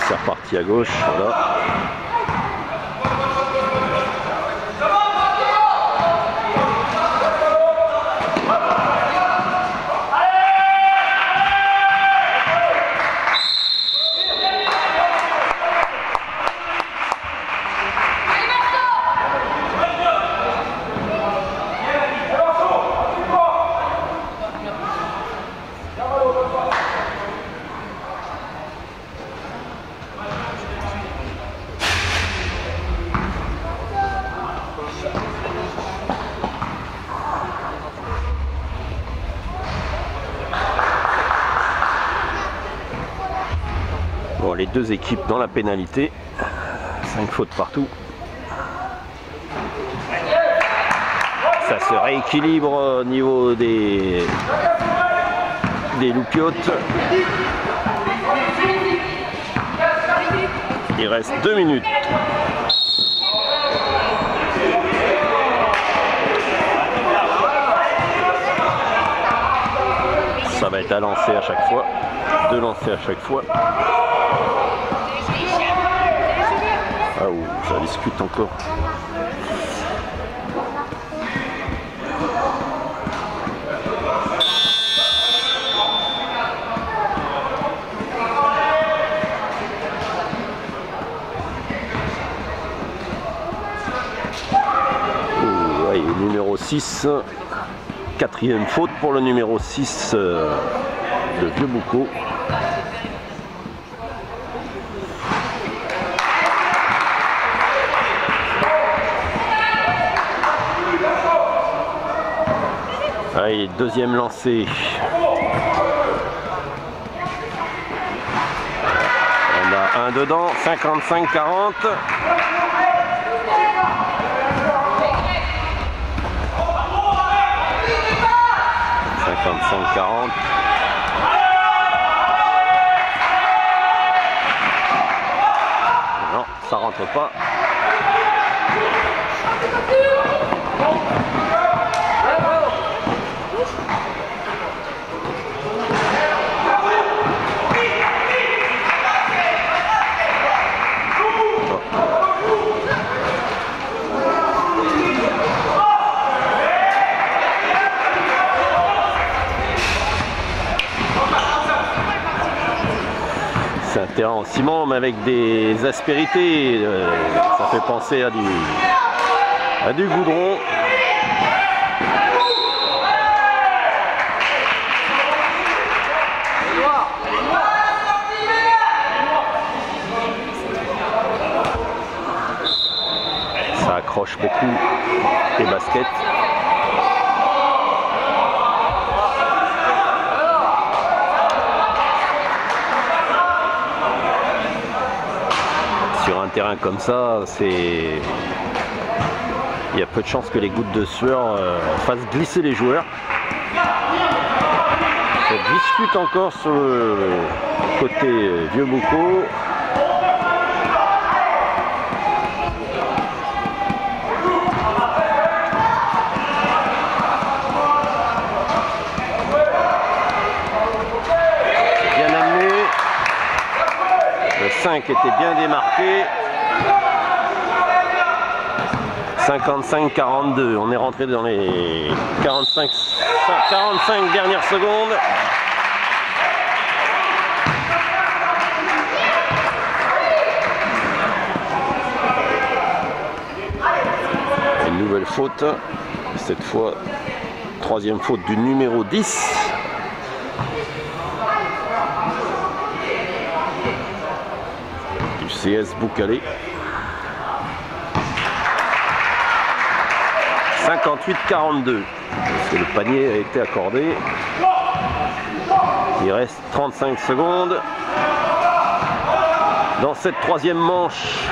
C'est reparti à gauche, voilà. Bon, les deux équipes dans la pénalité. 5 fautes partout. Ça se rééquilibre au niveau des loupiotes. Il reste 2 minutes. Ça va être à lancer à chaque fois. 2 lancers à chaque fois. Ah ouh, ça discute encore. 6. Quatrième faute pour le numéro 6 de Vieux-Boucau. Allez, deuxième lancé. On a un dedans, 55-40. 55-40. Non, ça rentre pas. C'est un terrain en ciment mais avec des aspérités, ça fait penser à du goudron. Ça accroche beaucoup les baskets. Sur un terrain comme ça, il y a peu de chances que les gouttes de sueur fassent glisser les joueurs. Ça discute encore sur le côté Vieux-Boucau. Bien amené. Le 5 était bien démarqué. 55-42. On est rentré dans les 45 dernières secondes. Une nouvelle faute. Cette fois, troisième faute du numéro 10. CS Boucalé. 58-42. Parce que le panier a été accordé. Il reste 35 secondes. Dans cette troisième manche.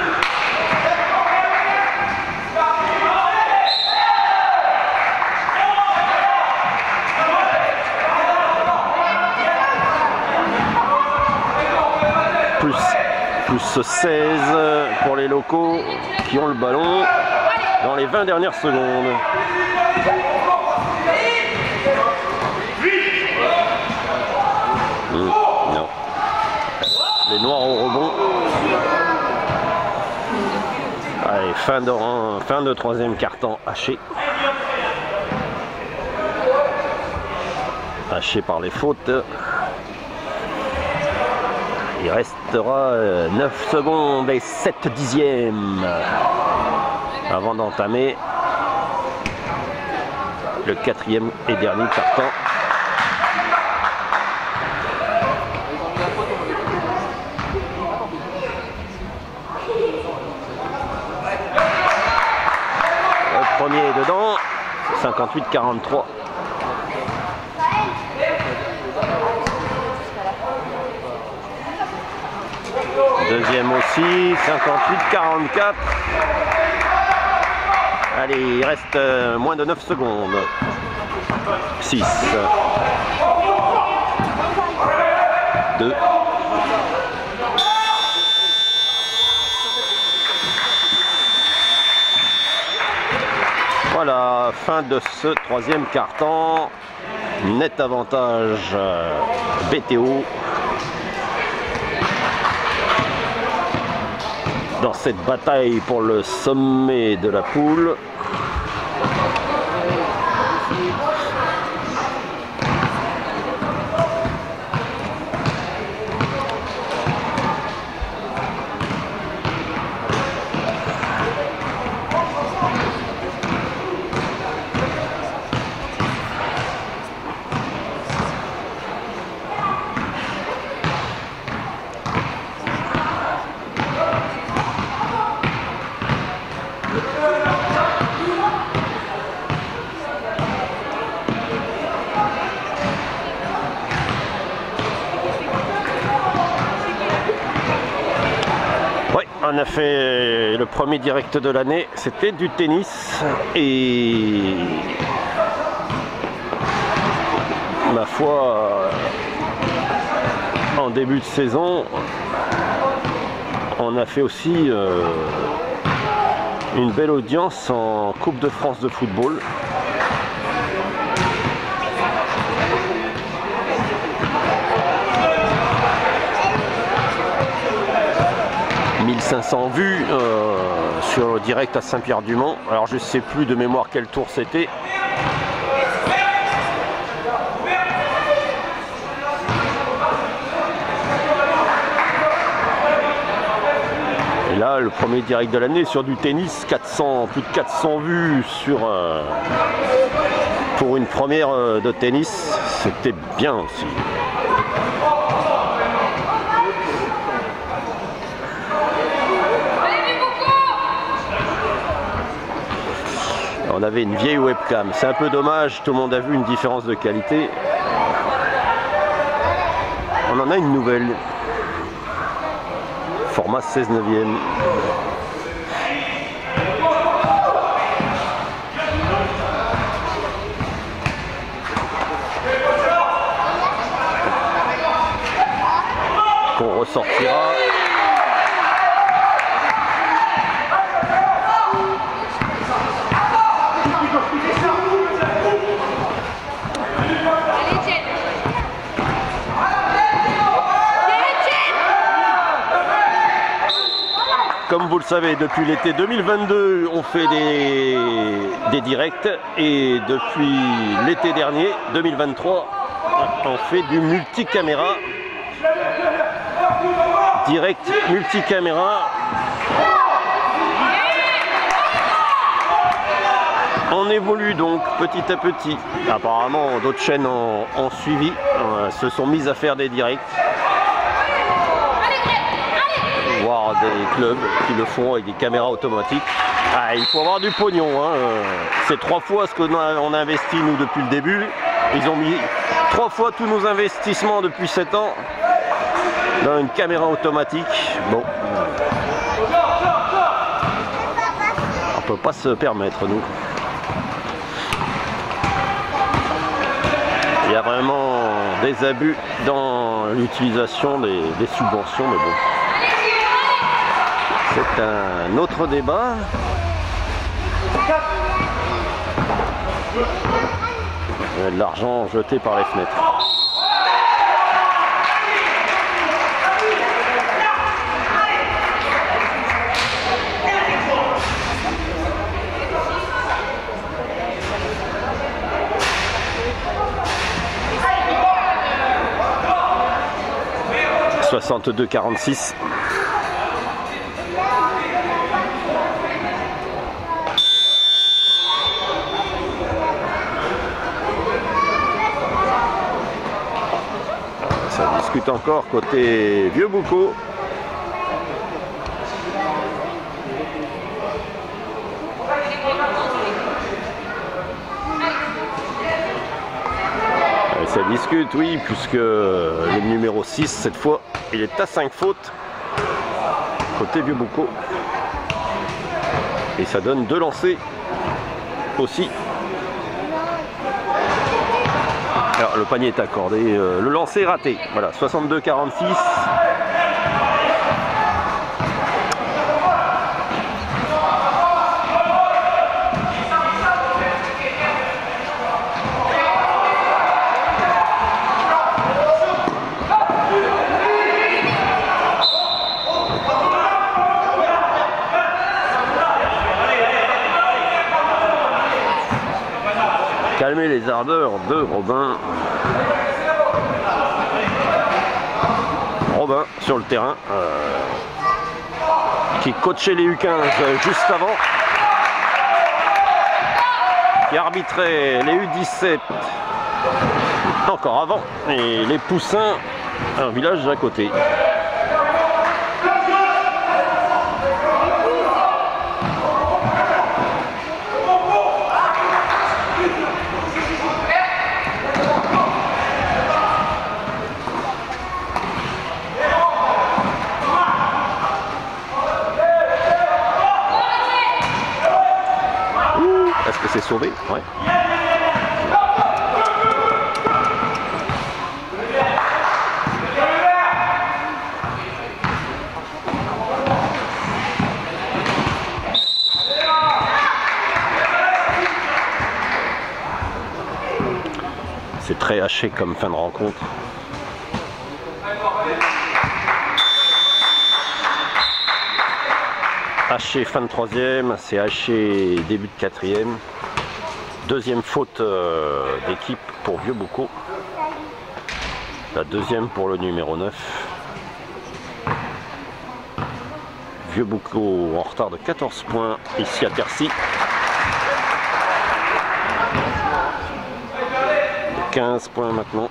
Plus 16 pour les locaux qui ont le ballon dans les 20 dernières secondes. Non. Les Noirs au rebond. Allez, fin de troisième quart-temps haché. Haché par les fautes. Il restera 9 secondes et 7 dixièmes avant d'entamer le quatrième et dernier quart-temps. Le premier est dedans, 58-43. Deuxième aussi, 58-44. Allez, il reste moins de 9 secondes. 6. 2. Voilà, fin de ce troisième quart-temps. Net avantage BTO. Dans cette bataille pour le sommet de la poule. on a fait le premier direct de l'année, c'était du tennis et ma foi, en début de saison, on a fait aussi une belle audience en Coupe de France de football. « 1500 vues sur le direct à Saint-Pierre-du-Mont. Alors je ne sais plus de mémoire quel tour c'était. Et là, le premier direct de l'année sur du tennis, plus de 400 vues sur pour une première de tennis, c'était bien aussi. On avait une vieille webcam, c'est un peu dommage, tout le monde a vu une différence de qualité. On en a une nouvelle, format 16/9. Qu'on ressortira. Comme vous le savez, depuis l'été 2022, on fait des directs et depuis l'été dernier, 2023, on fait du multicaméra. Direct multicaméra. On évolue donc petit à petit. Apparemment, d'autres chaînes ont suivi, se sont mises à faire des directs. Voir des clubs qui le font avec des caméras automatiques. Ah, il faut avoir du pognon, hein. C'est 3 fois ce qu'on a investi nous depuis le début. Ils ont mis 3 fois tous nos investissements depuis 7 ans dans une caméra automatique. Bon, on peut pas se permettre, nous. Il y a vraiment des abus dans l'utilisation des subventions, mais bon. C'est un autre débat. Il y a de l'argent jeté par les fenêtres. « 62-46 ». Ça discute encore côté Vieux-Boucau. Ça discute, oui, puisque le numéro 6, cette fois, il est à 5 fautes côté Vieux-Boucau. Et ça donne 2 lancers aussi. Alors, le panier est accordé, le lancer est raté. Voilà, 62-46. Calmer les ardeurs de Robin. Robin sur le terrain, qui coachait les U15 juste avant, qui arbitrait les U17 encore avant, et les Poussins, un village d'à côté. C'est sauvé, ouais. C'est très haché comme fin de rencontre. Haché fin de troisième, c'est haché début de quatrième. Deuxième faute d'équipe pour Vieux-Boucau. La deuxième pour le numéro 9. Vieux-Boucau en retard de 14 points ici à Tercy. 15 points maintenant.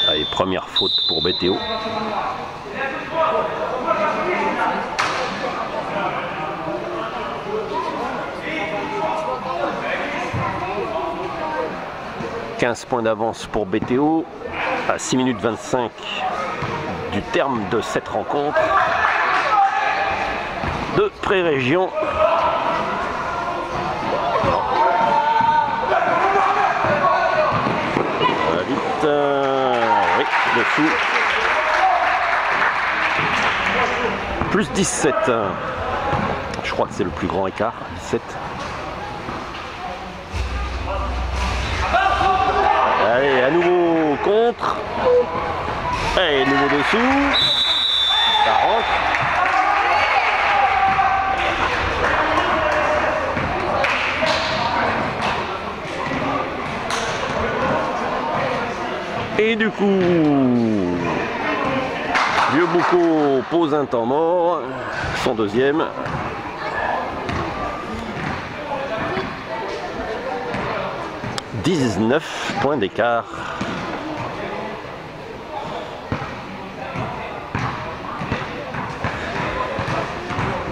Allez, première faute pour BTO. « 15 points d'avance pour BTO à 6 minutes 25 du terme de cette rencontre de Pré-Région. Vite, oui, dessous. Plus 17. Je crois que c'est le plus grand écart, 17. Allez, à nouveau contre. Allez, nouveau dessous. Ça rentre. Et du coup, Vieux-Boucau pose un temps mort, son deuxième. « 19 points d'écart. »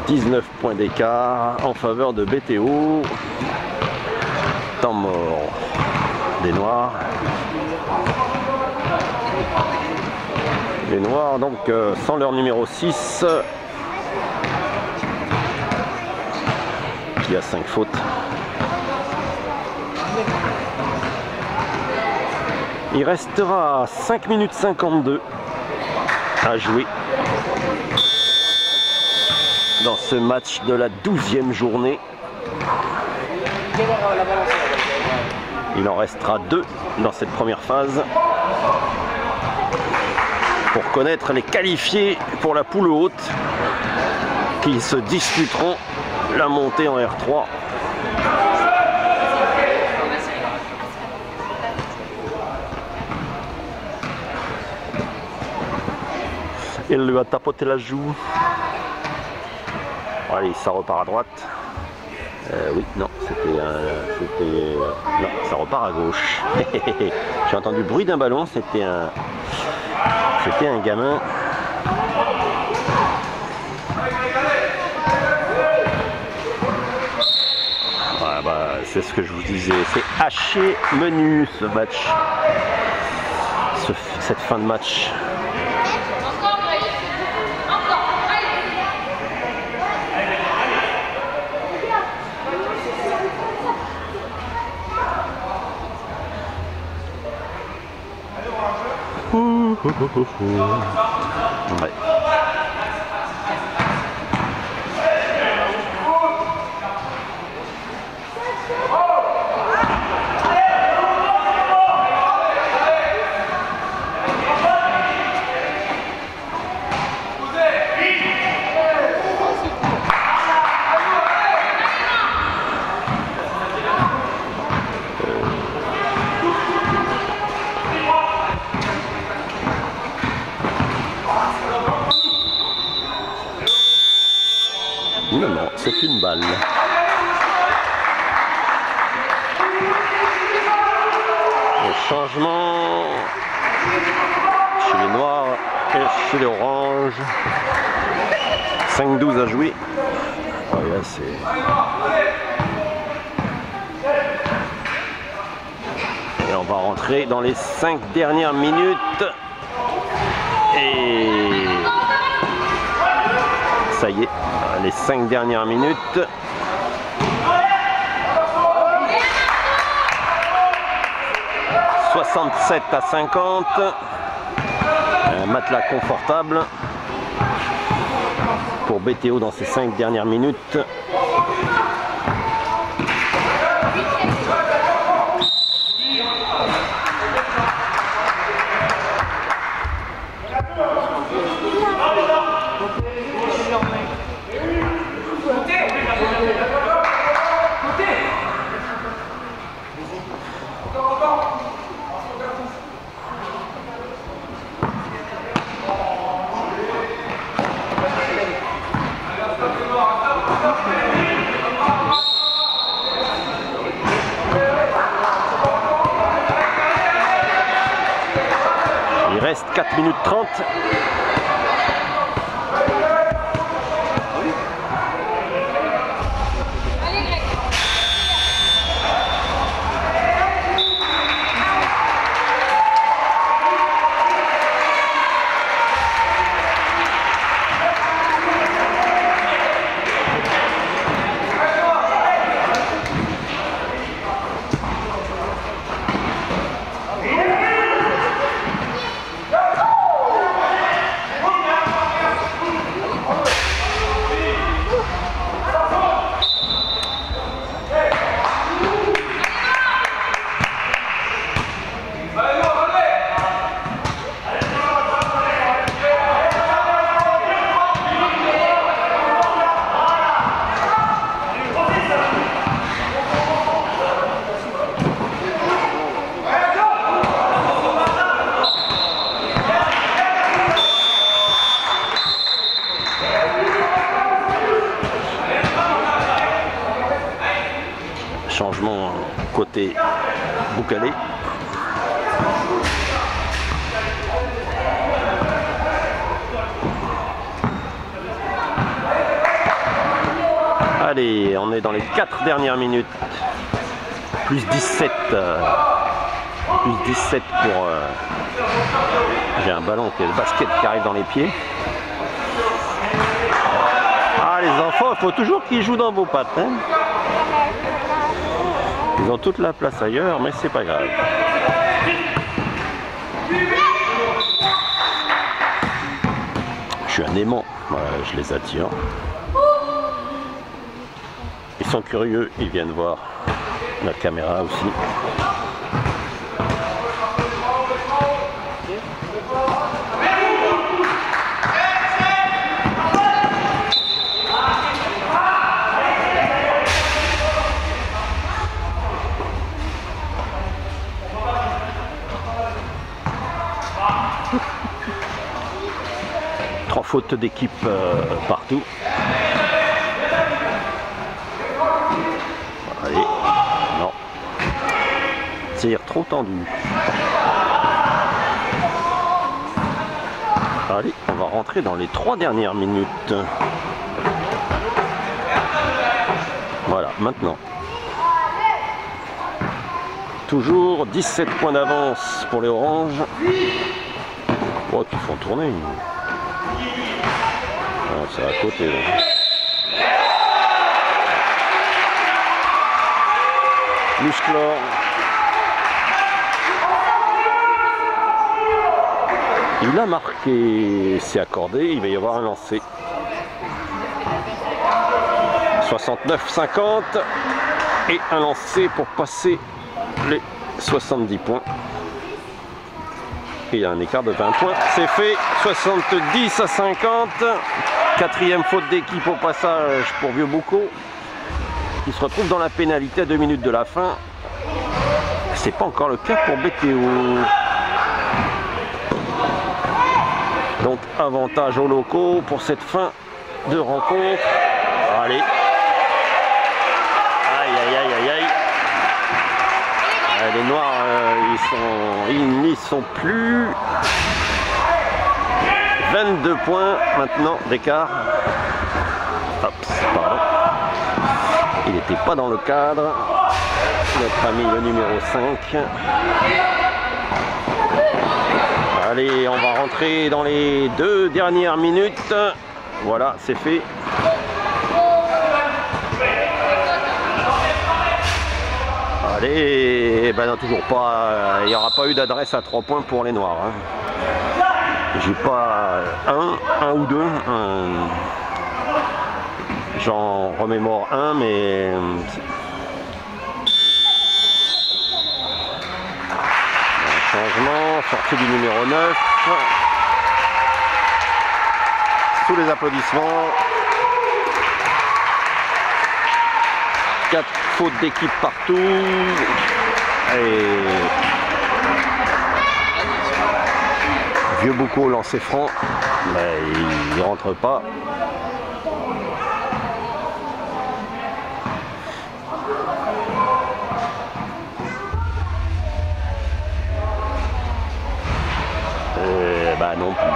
19 points d'écart en faveur de BTO. Temps mort des Noirs. Les Noirs donc sans leur numéro 6 qui a 5 fautes. Il restera 5 minutes 52 à jouer dans ce match de la 12e journée. Il en restera 2 dans cette première phase pour connaître les qualifiés pour la poule haute qui se disputeront la montée en R3. Il lui a tapoté la joue. Allez, ça repart à droite. Oui, non, non, ça repart à gauche. J'ai entendu le bruit d'un ballon, c'était un gamin. Voilà, bah, c'est ce que je vous disais, c'est haché menu ce match, cette fin de match. Ouais. Non, non, c'est une balle. Le changement chez les noirs et chez les oranges. 5-12 à jouer. Voilà, c'est... Et on va rentrer dans les 5 dernières minutes. Et ça y est, les 5 dernières minutes. « 67-50 ». Un matelas confortable pour BTO dans ces 5 dernières minutes. Il reste 4 minutes 30. Changement côté Boucalé. Allez, on est dans les 4 dernières minutes. Plus 17. Plus 17 pour... J'ai un ballon, qui est le basket qui arrive dans les pieds. Ah, les enfants, il faut toujours qu'ils jouent dans vos pattes. Hein. Ils ont toute la place ailleurs, mais c'est pas grave. Je suis un aimant, voilà, je les attire. Ils sont curieux, ils viennent voir la caméra aussi. Trois fautes d'équipe partout. Allez, non. Tir trop tendu. Allez, on va rentrer dans les 3 dernières minutes. Voilà, maintenant. Toujours 17 points d'avance pour les oranges. Oh, qu'ils font tourner. Ah, c'est à côté. Là. Musclor. Il a marqué, c'est accordé, il va y avoir un lancer. 69-50 et un lancer pour passer les 70 points. Et il y a un écart de 20 points. C'est fait, 70-50. Quatrième faute d'équipe au passage pour Vieux-Boucau, qui se retrouve dans la pénalité à 2 minutes de la fin. C'est pas encore le cas pour BTO. Donc avantage aux locaux pour cette fin de rencontre. Allez. Aïe aïe aïe aïe aïe. Les Noirs, ils n'y sont plus. 22 points maintenant d'écart. Hop, pardon. Il n'était pas dans le cadre. Notre ami le numéro 5. Allez, on va rentrer dans les 2 dernières minutes. Voilà, c'est fait. Allez, ben non, toujours pas. Il n'y aura pas eu d'adresse à 3 points pour les Noirs. Hein. J'ai pas un ou deux. J'en remémore un, mais changement, sortie du numéro 9. Sous les applaudissements. 4 fautes d'équipe partout. Et Vieux-Boucau lancé franc, mais il ne rentre pas. Bah non plus.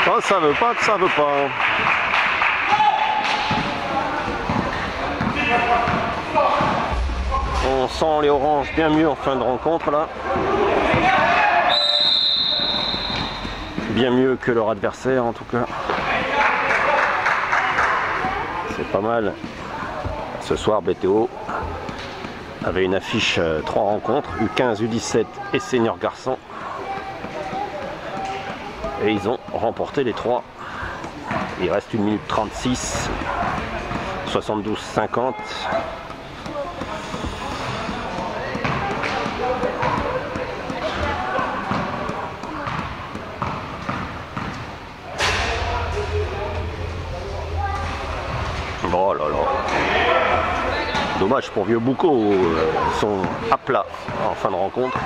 Quand ça veut pas, que ça veut pas. On sent les oranges bien mieux en fin de rencontre là. Bien mieux que leur adversaire en tout cas. C'est pas mal. Ce soir BTO avait une affiche 3 rencontres, U15, U17 et senior garçon. Et ils ont remporté les 3. Il reste 1 minute 36. 72-50. Oh là là. Dommage pour Vieux-Boucau, ils sont à plat en fin de rencontre.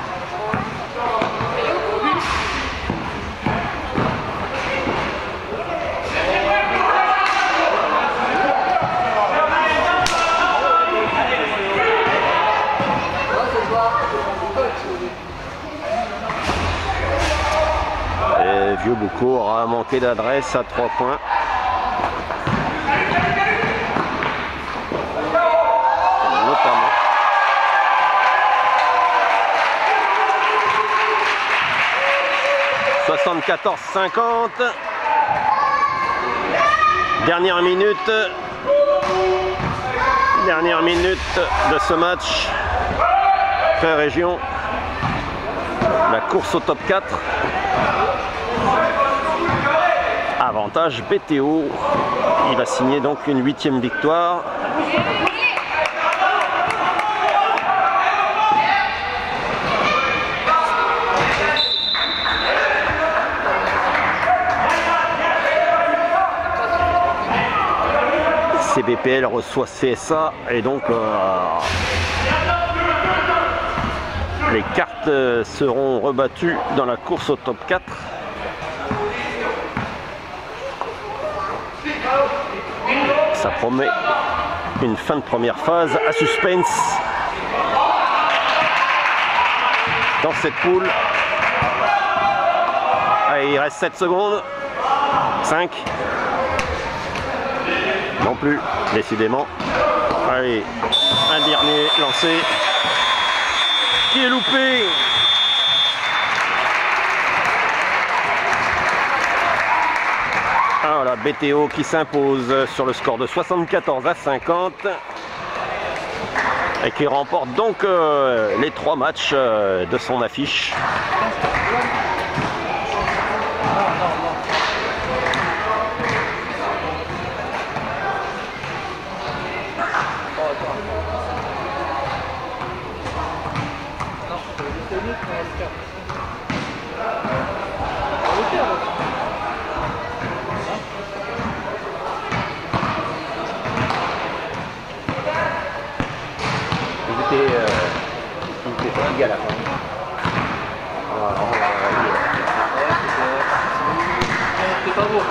Et Vieux-Boucau aura manqué d'adresse à 3 points. Notamment. « 74-50 » Dernière minute de ce match. Pré-région. La course au top 4. Avantage BTO. Il va signer donc une 8e victoire. CBPL reçoit CSA et donc les cartes seront rebattues dans la course au top 4. Ça promet une fin de première phase à suspense dans cette poule. Allez, il reste 7 secondes. 5. Non plus, décidément. Allez, un dernier lancé qui est loupé. Ah, voilà, BTO qui s'impose sur le score de 74-50 et qui remporte donc les 3 matchs de son affiche. à la fin. C'est pas beau.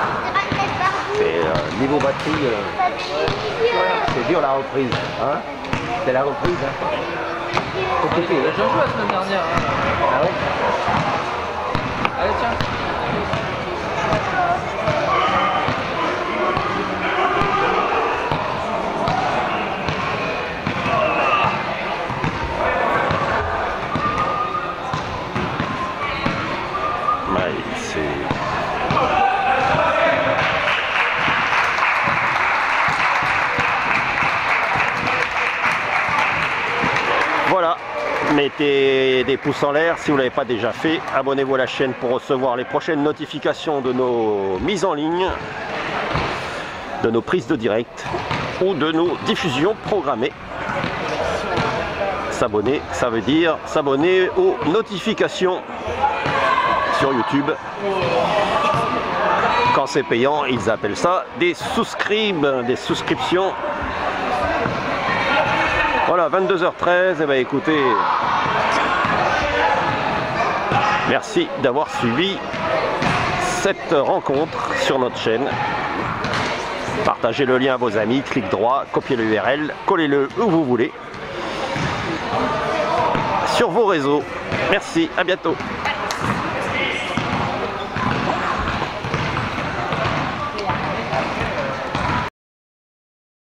Et niveau batterie, c'est dur la reprise. Hein, c'est la reprise. Hein. Compliqué. J'ai joué la semaine dernière. Hein. Ah ouais. Allez, tiens. Ouais, c'est... Voilà, mettez des pouces en l'air si vous ne l'avez pas déjà fait. Abonnez-vous à la chaîne pour recevoir les prochaines notifications de nos mises en ligne, de nos prises de direct ou de nos diffusions programmées. S'abonner, ça veut dire s'abonner aux notifications sur YouTube. Quand c'est payant, ils appellent ça des souscriptions. Voilà, 22h13, et bien écoutez, merci d'avoir suivi cette rencontre sur notre chaîne. Partagez le lien à vos amis, clic droit, copiez l'URL, collez-le où vous voulez sur vos réseaux. Merci, à bientôt.